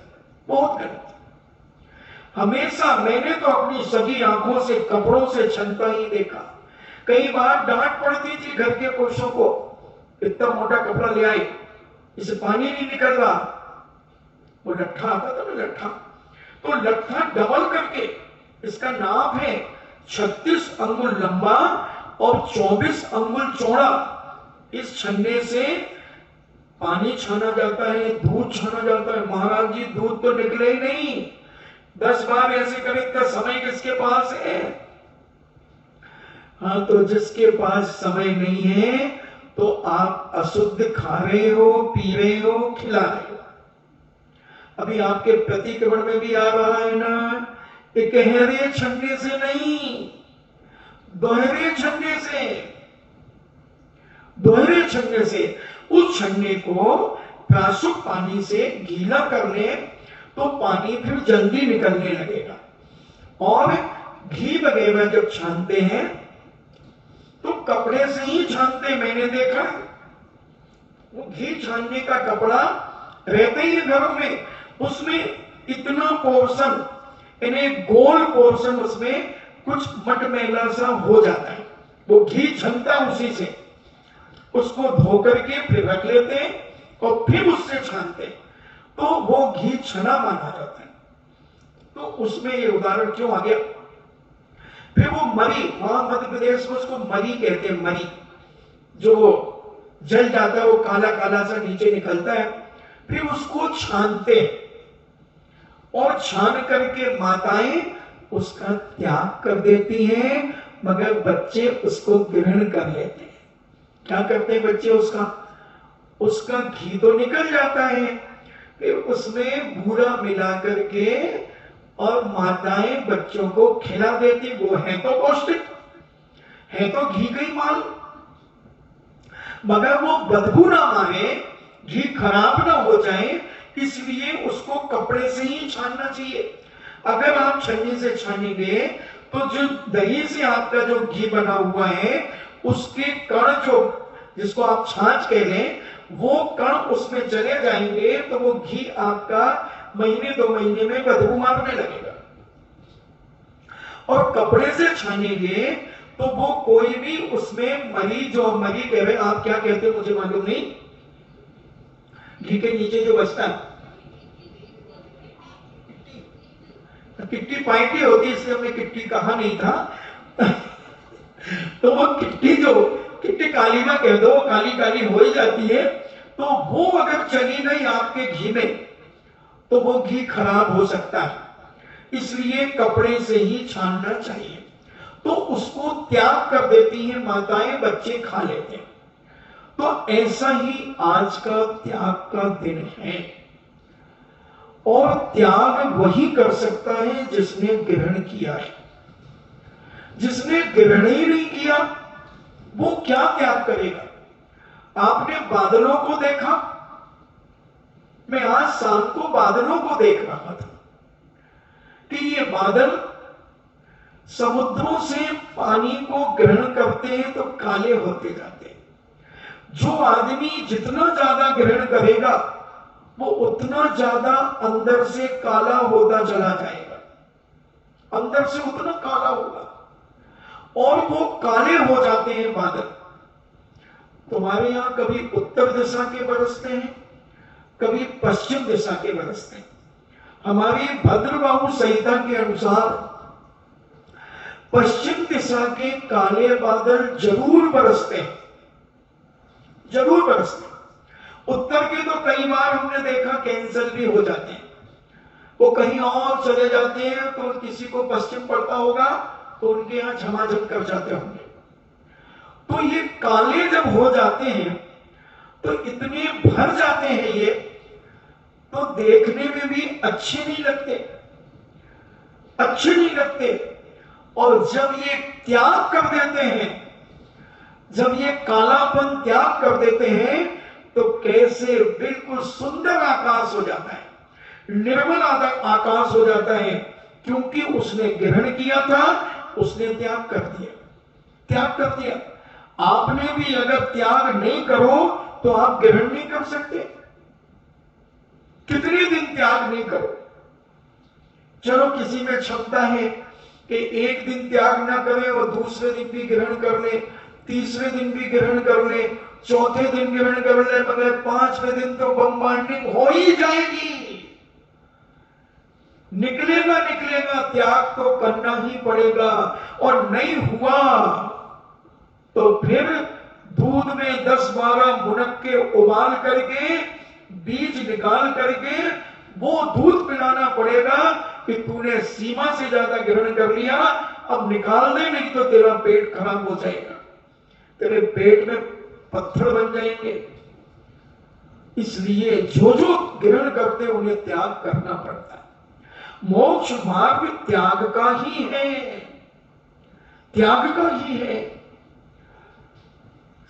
बहुत गलत है। हमेशा मैंने तो अपनी सगी आंखों से कपड़ों से छनता ही देखा। कई बार डांट पड़ती थी घर के पुरुषों को, इतना मोटा कपड़ा ले आए, इसे पानी नहीं निकल रहा। वो लट्ठा आता था ना, लट्ठा, तो लट्ठा डबल करके, इसका नाप है 36 अंगुल लंबा और 24 अंगुल चौड़ा। इस छन्ने से पानी छाना जाता है, दूध छाना जाता है। महाराज जी, दूध तो निकले ही नहीं, 10 बार ऐसे करे तो समय किसके पास है? हाँ, तो जिसके पास समय नहीं है तो आप अशुद्ध खा रहे हो, पी रहे हो, खिला रहे हो। अभी आपके प्रतिक्रमण में भी आ रहा है ना, एक गहरे छन्ने से नहीं, दोहरे छन्ने से, दोहरे छन्ने से। उस छन्ने को प्राशुक पानी से गीला कर ले तो पानी फिर जल्दी निकलने लगेगा। और घी वगैरह जब छानते हैं तो कपड़े से ही छानते, मैंने देखा। वो घी छानने का कपड़ा रहते ही घरों में, उसमें इतना पोर्शन, यानी गोल पोर्शन, उसमें कुछ मटमैला सा हो जाता है। वो घी छनता उसी से, उसको धो करके फिर रख लेते और फिर उससे छानते, तो वो घी छना माना जाता है। तो उसमें ये उदाहरण क्यों आ गया? फिर वो मरी, वहां मध्य प्रदेश में उसको मरी कहते हैं, मरी, जो जल जाता है, वो काला काला सा नीचे निकलता है। फिर उसको छानते और छान करके माताएं उसका त्याग कर देती हैं, मगर बच्चे उसको ग्रहण कर लेते हैं। क्या करते हैं बच्चे? उसका घी तो निकल जाता है, फिर उसमें बूरा मिला करके और माताएं बच्चों को खिला देती। वो है तो पौष्टिक, है तो घी का ही माल, मगर वो बदबू ना मारे, घी खराब ना हो जाए, इसलिए उसको कपड़े से ही छानना चाहिए। अगर आप छन्नी से छानेंगे तो जो दही से आपका जो घी बना हुआ है, उसके कण, जो जिसको आप छाछ कह रहे हैं, वो कण उसमें चले जाएंगे, तो वो घी आपका महीने 2 महीने में बदबू मारने लगेगा। और कपड़े से छानेंगे तो वो कोई भी उसमें मरी, जो मरी कह रहे, आप क्या कहते हैं मुझे मालूम नहीं, घी के नीचे जो बचता है, किट्टी पाइटी होती है, इसलिए हमने किट्टी कहा नहीं था। तो वो किट्टी, जो किट्टी काली ना कह दो, काली काली हो ही जाती है, तो वो अगर चली गई आपके घी में तो वो घी खराब हो सकता है, इसलिए कपड़े से ही छानना चाहिए। तो उसको त्याग कर देती हैं माताएं, बच्चे खा लेते हैं। तो ऐसा ही आज का त्याग का दिन है। और त्याग वही कर सकता है जिसने ग्रहण किया है। जिसने ग्रहण ही नहीं किया वो क्या त्याग करेगा? आपने बादलों को देखा? मैं आज शाम को बादलों को देख रहा था कि ये बादल समुद्रों से पानी को ग्रहण करते हैं तो काले होते जाते हैं। जो आदमी जितना ज्यादा ग्रहण करेगा वो उतना ज्यादा अंदर से काला होता चला जाएगा, अंदर से उतना काला होगा, और वो काले हो जाते हैं बादल। तुम्हारे यहां कभी उत्तर दिशा के बरसते हैं, कभी पश्चिम दिशा के बरसते हैं। हमारी भद्रबाहु संहिता के अनुसार पश्चिम दिशा के काले बादल जरूर बरसते हैं, जरूर बरसते हैं। उत्तर के तो कई बार हमने देखा कैंसिल भी हो जाते हैं, वो कहीं और चले जाते हैं, तो किसी को पश्चिम पड़ता होगा तो उनके यहां झमाझम कर जाते होंगे। तो ये काले जब हो जाते हैं तो इतने भर जाते हैं ये, तो देखने में भी अच्छे नहीं लगते, अच्छे नहीं लगते। और जब ये त्याग कर देते हैं, जब ये कालापन त्याग कर देते हैं, तो कैसे बिल्कुल सुंदर आकाश हो जाता है, निर्मल आकाश हो जाता है, क्योंकि उसने ग्रहण किया था, उसने त्याग कर दिया, त्याग कर दिया। आपने भी अगर त्याग नहीं करो तो आप ग्रहण नहीं कर सकते। कितने दिन त्याग नहीं करो, चलो किसी में क्षमता है कि एक दिन त्याग ना करे और दूसरे दिन भी ग्रहण कर ले, तीसरे दिन भी ग्रहण कर ले, चौथे दिन ग्रहण कर ले, मगर 5वें दिन तो बम्बार्डिंग हो ही जाएगी। निकलेगा निकलेगा, त्याग तो करना ही पड़ेगा। और नहीं हुआ तो फिर दूध में 10-12 मुनक्के उबाल करके, बीज निकाल करके वो दूध पिलाना पड़ेगा कि तूने सीमा से ज्यादा ग्रहण कर लिया, अब निकाल दे, नहीं तो तेरा पेट खराब हो जाएगा, तेरे पेट में पत्थर बन जाएंगे। इसलिए जो जो ग्रहण करते हैं उन्हें त्याग करना पड़ता है। मोक्ष मार्ग त्याग का ही है, त्याग का ही है।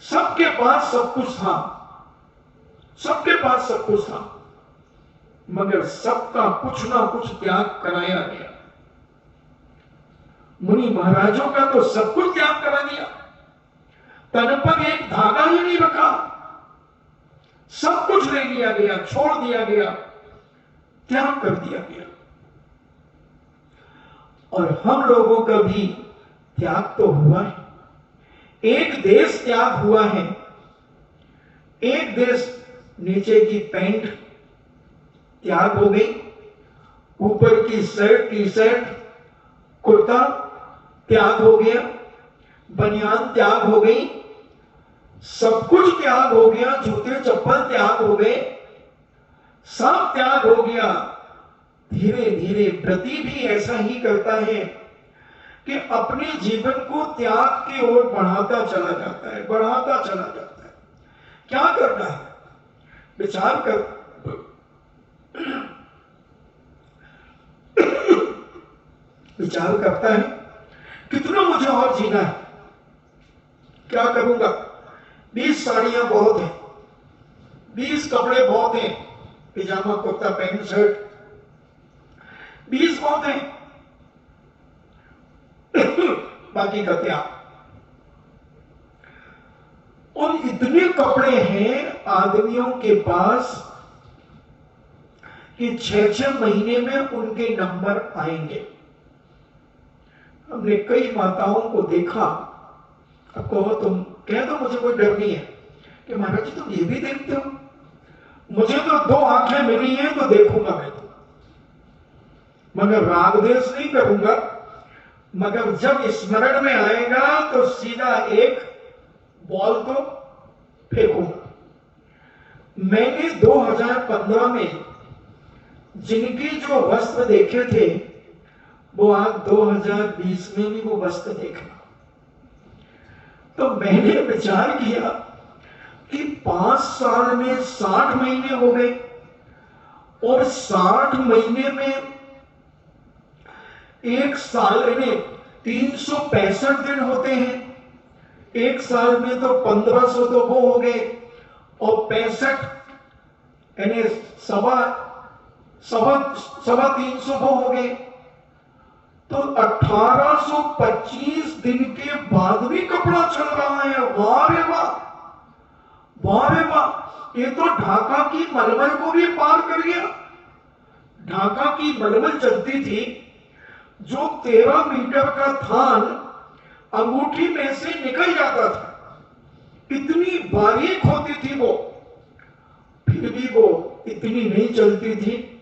सबके पास सब कुछ था, सबके पास सब कुछ था, मगर सबका कुछ ना कुछ त्याग कराया गया। मुनि महाराजों का तो सब कुछ त्याग करा दिया, तन पर एक धागा ही नहीं रखा, सब कुछ ले लिया गया, छोड़ दिया गया, त्याग कर दिया गया। और हम लोगों का भी त्याग तो हुआ है। एक देश त्याग हुआ है, एक देश नीचे की पैंट त्याग हो गई, ऊपर की शर्ट, टी शर्ट, कुर्ता त्याग हो गया, बनियान त्याग हो गई, सब कुछ त्याग हो गया, जूते चप्पल त्याग हो गए, सब त्याग हो गया। धीरे धीरे व्रती भी ऐसा ही करता है कि अपने जीवन को त्याग की ओर बढ़ाता चला जाता है, बढ़ाता चला जाता है। क्या करना है? विचार कर, विचार करता है कितना मुझे और जीना है, क्या करूंगा? 20 साड़ियां बहुत हैं, 20 कपड़े बहुत हैं, पिजामा कुर्ता पैंट शर्ट 20 बहुत हैं, बाकी का त्याग। और इतने कपड़े हैं आदमियों के पास कि 6-6 महीने में उनके नंबर आएंगे। हमने कई माताओं को देखा, अब कहो तुम कह दो मुझे कोई डर नहीं है कि महाराज जी तुम ये भी देखते हो, मुझे तो 2 आंखें मिली हैं तो देखूंगा मैं तो, मगर राग देश नहीं करूंगा, मगर जब स्मरण में आएगा तो सीधा एक बॉल तो फेंकूंगा। मैंने 2015 में जिनके जो वस्त्र देखे थे वो आज 2020 में भी वो वस्त्र देखना। तो मैंने विचार किया कि 5 साल में 60 महीने हो गए, और 60 महीने में एक साल में 365 दिन होते हैं, एक साल में तो 1500 तो वो हो गए, और 65 यानी सवा 350 वो हो गए, तो 1825 दिन के बाद भी कपड़ा चल रहा है। वाह रे वाह, वाह रे वाह, ये तो ढाका की मलमल को भी पार कर गया। ढाका की मलमल चलती थी, जो 13 मीटर का थान अंगूठी में से निकल जाता था, इतनी बारीक होती थी वो, फिर भी वो इतनी नहीं चलती थी।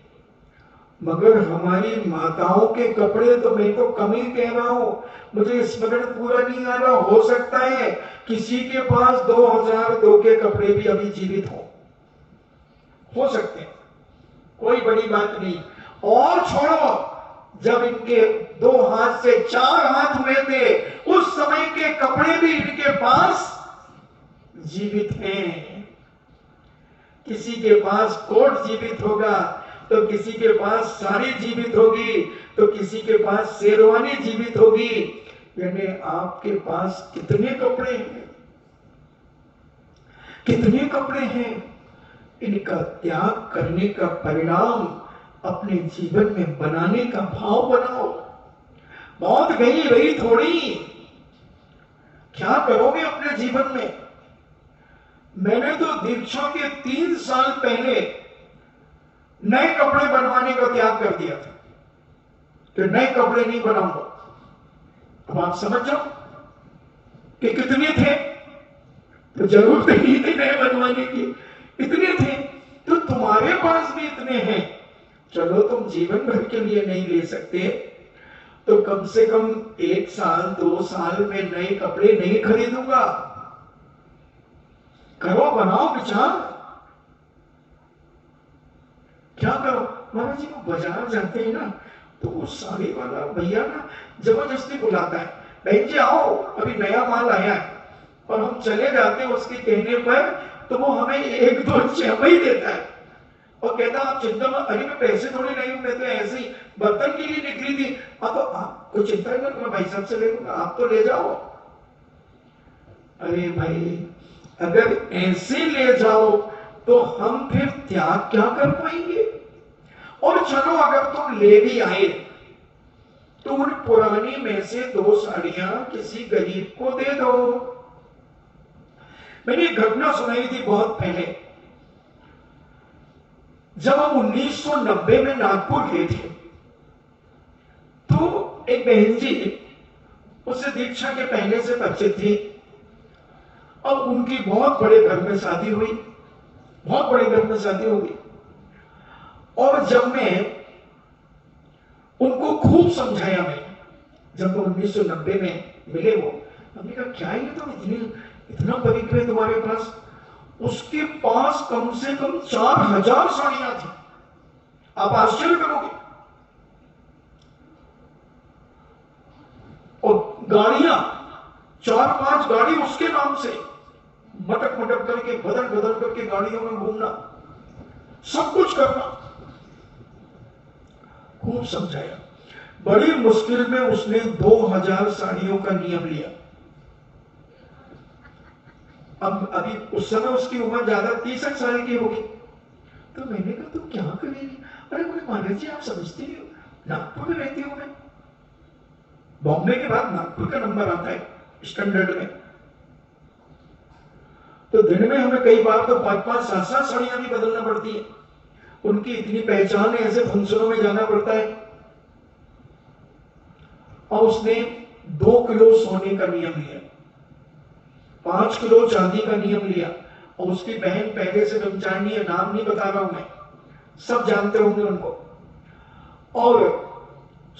मगर हमारी माताओं के कपड़े तो मैं तो कम ही कह रहा हूं, मुझे स्मरण पूरा नहीं आ रहा, हो सकता है किसी के पास 2002 के कपड़े भी अभी जीवित हो सकते हैं, कोई बड़ी बात नहीं। और छोड़ो, जब इनके 2 हाथ से 4 हाथ हुए थे उस समय के कपड़े भी इनके पास जीवित हैं। किसी के पास कोट जीवित होगा, तो किसी के पास साड़ी जीवित होगी, तो किसी के पास शेरवानी जीवित होगी। यानी आपके पास कितने कपड़े हैं, कितने कपड़े हैं। इनका त्याग करने का परिणाम अपने जीवन में बनाने का भाव बनाओ। बहुत गई रही थोड़ी, क्या करोगे अपने जीवन में? मैंने तो दीक्षा के 3 साल पहले नए कपड़े बनवाने का त्याग कर दिया था, तो नए कपड़े नहीं बनाऊंगा। अब आप समझ जाओ कि कितने थे, तो जरूरत नहीं थी नए बनवाने की, इतने थे। तो तुम्हारे पास भी इतने हैं, चलो तुम जीवन भर के लिए नहीं ले सकते, तो कम से कम 1 साल 2 साल में नए कपड़े नहीं खरीदूंगा। करो, बनाओ विचार, क्या करो। महाराज जी वो बाजार जाते हैं ना, तो वो साड़ी वाला भैया ना जबरदस्ती बुलाता है, बहन जी आओ अभी नया माल आया है, और हम चले जाते हैं उसके कहने पर, तो वो हमें 1-2 चेमई देता है और कहता आप चिंता मत, अरे मैं पैसे थोड़ी नहीं हूं, मैं तो ऐसे ही बर्तन के लिए निकली थी। अब आप कोई चिंता नहीं कर, मैं भाई साहब से ले लूंगा, आप तो ले जाओ। अरे भाई अगर ऐसे ले जाओ तो हम फिर त्याग क्या कर पाएंगे। और चलो अगर तुम ले भी आए तो उन पुरानी में से 2 साड़ियां किसी गरीब को दे दो। मैंने एक घटना सुनाई थी बहुत पहले, जब हम 1990 में नागपुर गए थे, तो एक बहन जी उससे दीक्षा के पहले से परिचित थी। अब उनकी बहुत बड़े घर में शादी हुई, बहुत बड़े घर में शादी हो गई। और जब मैं उनको खूब समझाया, मैं जब 1990 में मिले वो, हमने कहा क्या ये तुम इतना पवित्र है तुम्हारे पास। उसके पास कम से कम 4000 साड़ियां थी, आप आश्चर्य करोगे। और गाड़ियां 4-5 गाड़ी उसके नाम से, मटक मटक करके बदल बदल करके गाड़ियों में घूमना, सब कुछ करना। खूब समझाया, बड़ी मुश्किल में उसने 2000 साड़ियों का नियम लिया। अब अभी उस समय उसकी उम्र ज्यादा 30 साल की होगी। तो मैंने कहा तुम क्या करेगी। अरे बोले महाराज जी आप समझते नहीं हो, नागपुर में रहती हूं मैं, बॉम्बे के बाद नागपुर का नंबर आता है स्टैंडर्ड में, तो दिन में हमें कई बार तो 5-5, 7-7 साड़ियां भी बदलना पड़ती है। उनकी इतनी पहचान है, ऐसे फंक्शनों में जाना पड़ता है। और उसने 2 किलो सोने का नियम लिया, 5 किलो चांदी का नियम लिया। और उसकी बहन पहले से ब्रह्मचारिणी है, नाम नहीं बता रहा हूं मैं, सब जानते होंगे उनको। और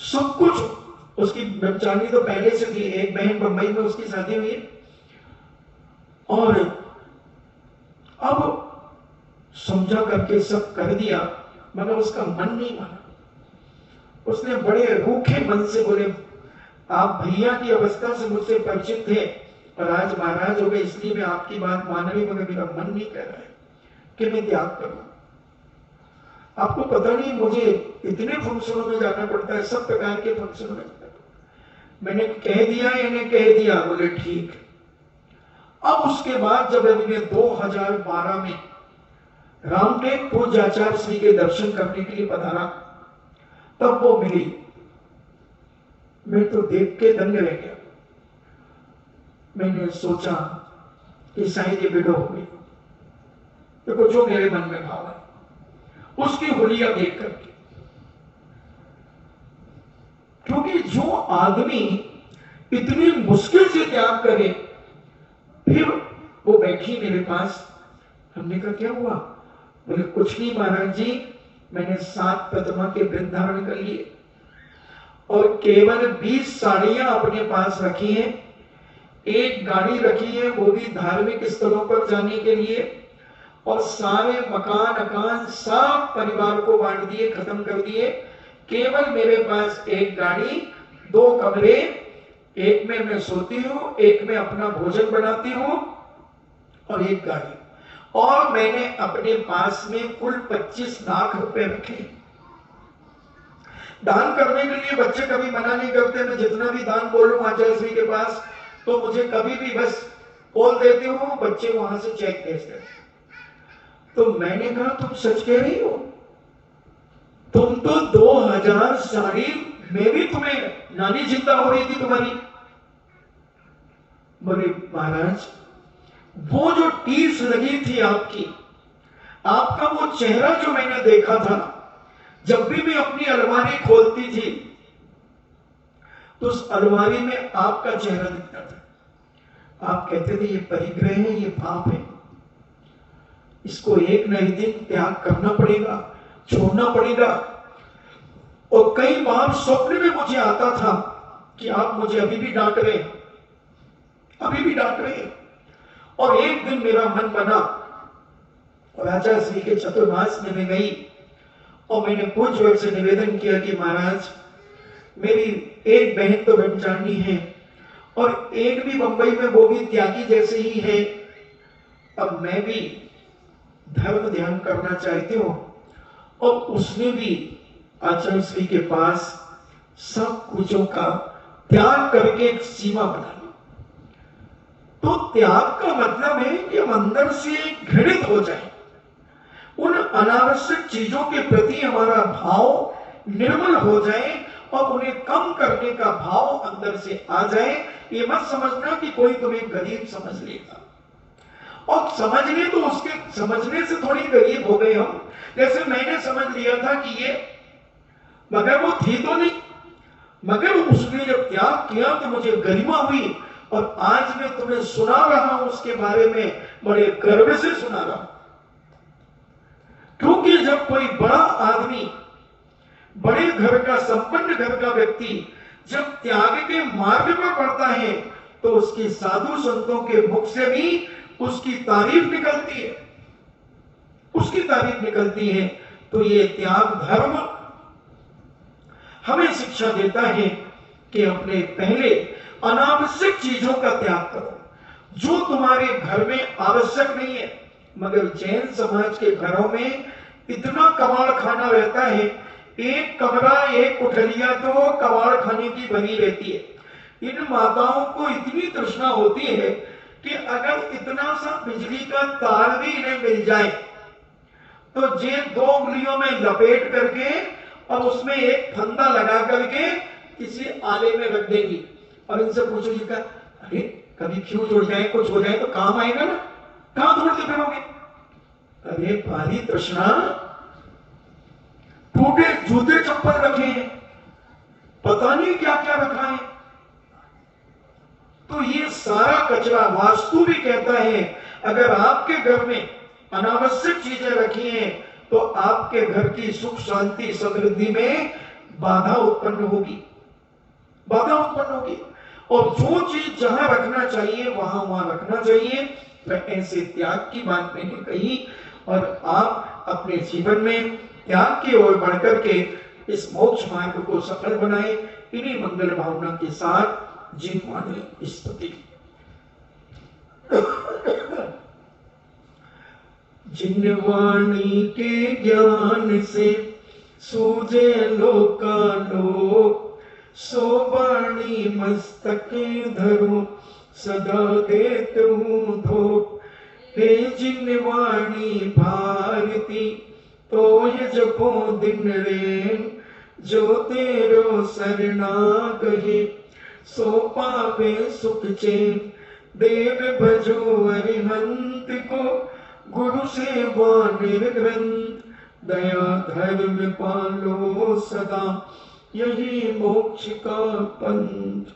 सब कुछ उसकी ब्रह्मचारिणी तो पहले से थी, एक बहन बंबई में उसकी शादी हुई है। और अब समझा करके सब कर दिया, मगर उसका मन नहीं माना। उसने बड़े रूखे मन से बोले आप भैया की अवस्था से मुझसे परिचित थे और आज महाराज हो गए, इसलिए मैं आपकी बात मान रही, मगर मेरा मन नहीं कह रहा है कि मैं त्याग करूं। आपको पता नहीं मुझे इतने फंक्शनों में जाना पड़ता है, सब प्रकार के फंक्शनों में। मैंने कह दिया, इन्हें कह दिया, बोले ठीक। अब उसके बाद जब मैं 2012 में रामटेक पूज्य आचार्य श्री के दर्शन करने के लिए पधारा, तब वो मिली। मैं तो देख के दंग रह गया। मैंने सोचा कि शायद ये विडो हो गई। देखो जो मेरे मन में भाव है उसकी हुलिया देख करके, क्योंकि जो आदमी इतनी मुश्किल से त्याग करे, फिर वो बैठी मेरे पास। हमने कहा क्या हुआ। बोले कुछ नहीं महाराज जी, मैंने 7 पद्मा के वृंद धारण कर लिए और केवल 20 साड़ियां अपने पास रखी हैं, 1 गाड़ी रखी है वो भी धार्मिक स्थलों पर जाने के लिए, और सारे मकान अकान सब परिवार को बांट दिए, खत्म कर दिए। केवल मेरे पास 1 गाड़ी, 2 कमरे, एक में मैं सोती हूं, एक में अपना भोजन बनाती हूं, और 1 गाड़ी। और मैंने अपने पास में कुल 25 लाख रुपए रखे। दान करने के लिए बच्चे कभी मना नहीं करते, मैं जितना भी दान बोलूं आचार्य श्री के पास, तो मुझे कभी भी बस बोल देती हूं, बच्चे वहां से चेक भेज देते। तो मैंने कहा तुम सच कह रही हो, तुम तो 2000 साड़ी में भी तुम्हें नानी चिंता हो रही थी तुम्हारी। बोले महाराज वो जो टीस लगी थी आपकी, आपका वो चेहरा जो मैंने देखा था, जब भी मैं अपनी अलमारी खोलती थी तो उस अलमारी में आपका चेहरा दिखता था। आप कहते थे ये परिग्रह है, ये पाप है, इसको एक न एक दिन त्याग करना पड़ेगा, छोड़ना पड़ेगा। और कई बार स्वप्न में मुझे आता था कि आप मुझे अभी भी डांट रहे, अभी भी डांट रहे। और एक दिन मेरा मन बना और आचार्य श्री के चतुर्मास में मैं गई और मैंने पूज्य से निवेदन किया कि महाराज मेरी एक बहन तो ब्रह्मचारिणी है और एक भी बंबई में, वो भी त्यागी जैसे ही है। अब मैं भी धर्म ध्यान करना चाहती हूँ और उसने भी आचार्य श्री के पास सब कुछों का त्याग करके एक सीमा बना ली। तो त्याग का मतलब है कि हम अंदर से घृणित हो जाए, उन अनावश्यक चीजों के प्रति हमारा भाव निर्मल हो जाए और उन्हें कम करने का भाव अंदर से आ जाए। ये मत समझना कि कोई तुम्हें गरीब समझ लेगा, और समझने तो उसके समझने से थोड़ी गरीब हो गए हम। जैसे मैंने समझ लिया था कि ये, मगर वो थी तो नहीं, मगर उसने जब त्याग किया तो मुझे गरिमा हुई और आज मैं तुम्हें सुना रहा हूं उसके बारे में, बड़े गर्व से सुना रहा हूं। क्योंकि जब कोई बड़ा आदमी, बड़े घर का, संपन्न घर का व्यक्ति जब त्याग के मार्ग पर बढ़ता है तो उसकी साधु संतों के मुख से भी उसकी तारीफ निकलती है, उसकी तारीफ निकलती है। तो ये त्याग धर्म हमें शिक्षा देता है कि अपने पहले अनावश्यक चीजों का त्याग करो, जो तुम्हारे घर में आवश्यक नहीं है। मगर जैन समाज के घरों में इतना कबाड़ खाना रहता है, एक कमरा एक कुठलिया तो कबाड़ खाने की बनी रहती है। इन माताओं को इतनी तृष्णा होती है कि अगर इतना सा बिजली का तार भी इन्हें मिल जाए तो जे 2 उंगलियों में लपेट करके और उसमें एक फंदा लगा करके किसी आले में रख देगी और इनसे पूछो जी का, अरे कभी फ्यूज उड़ जाए, कुछ हो जाए तो काम आएगा ना, कहां ढूंढते फिरोगे? अरे भारी तृष्णा, टूटे जूते चप्पल रखे हैं, पता नहीं क्या क्या रखा है। तो ये सारा कचरा, वास्तु भी कहता है अगर आपके घर में अनावश्यक चीजें रखी हैं तो आपके घर की सुख शांति समृद्धि में बाधा उत्पन्न होगी, बाधा उत्पन्न होगी। और जो चीज जहां रखना चाहिए वहां वहां रखना चाहिए। तो ऐसे त्याग की बात मैंने कही और आप अपने जीवन में त्याग की ओर बढ़कर के इस मोक्ष मार्ग को सफल बनाए। इन्हीं मंगल भावना के साथ जिनवाणी स्तुति। जिनवाणी के ज्ञान से सूझे लोकालोक, सो वाणी मस्तक धरो सदा देतु धोख। हे जिनवाणी भारती तो ये जपो दिन रेन, जो तेरो शरणागहि सो पावे सुख चैन। देव भजो अरिहंत को गुरु सेवा निर्ग्रंथ, दया धर्म पालो सदा यही मोक्ष का पंथ।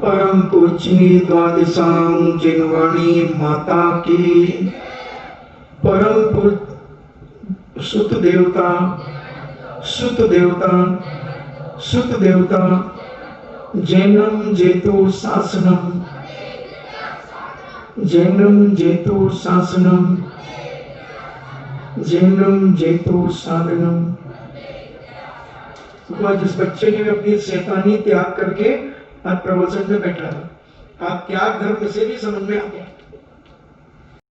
परम पूज्य द्वादशांग जिनवाणी माता की, परम पूज्य सुत देवता, सुत देवता, सुत देवता, जैनम जेतो शासनम, जैनम जेतो शासनम, जैनम जेतो साधनम। जिस बच्चे ने अपनी शैतानी त्याग करके आज प्रवचन में बैठा था, आप त्याग धर्म से भी समझ में आ गया।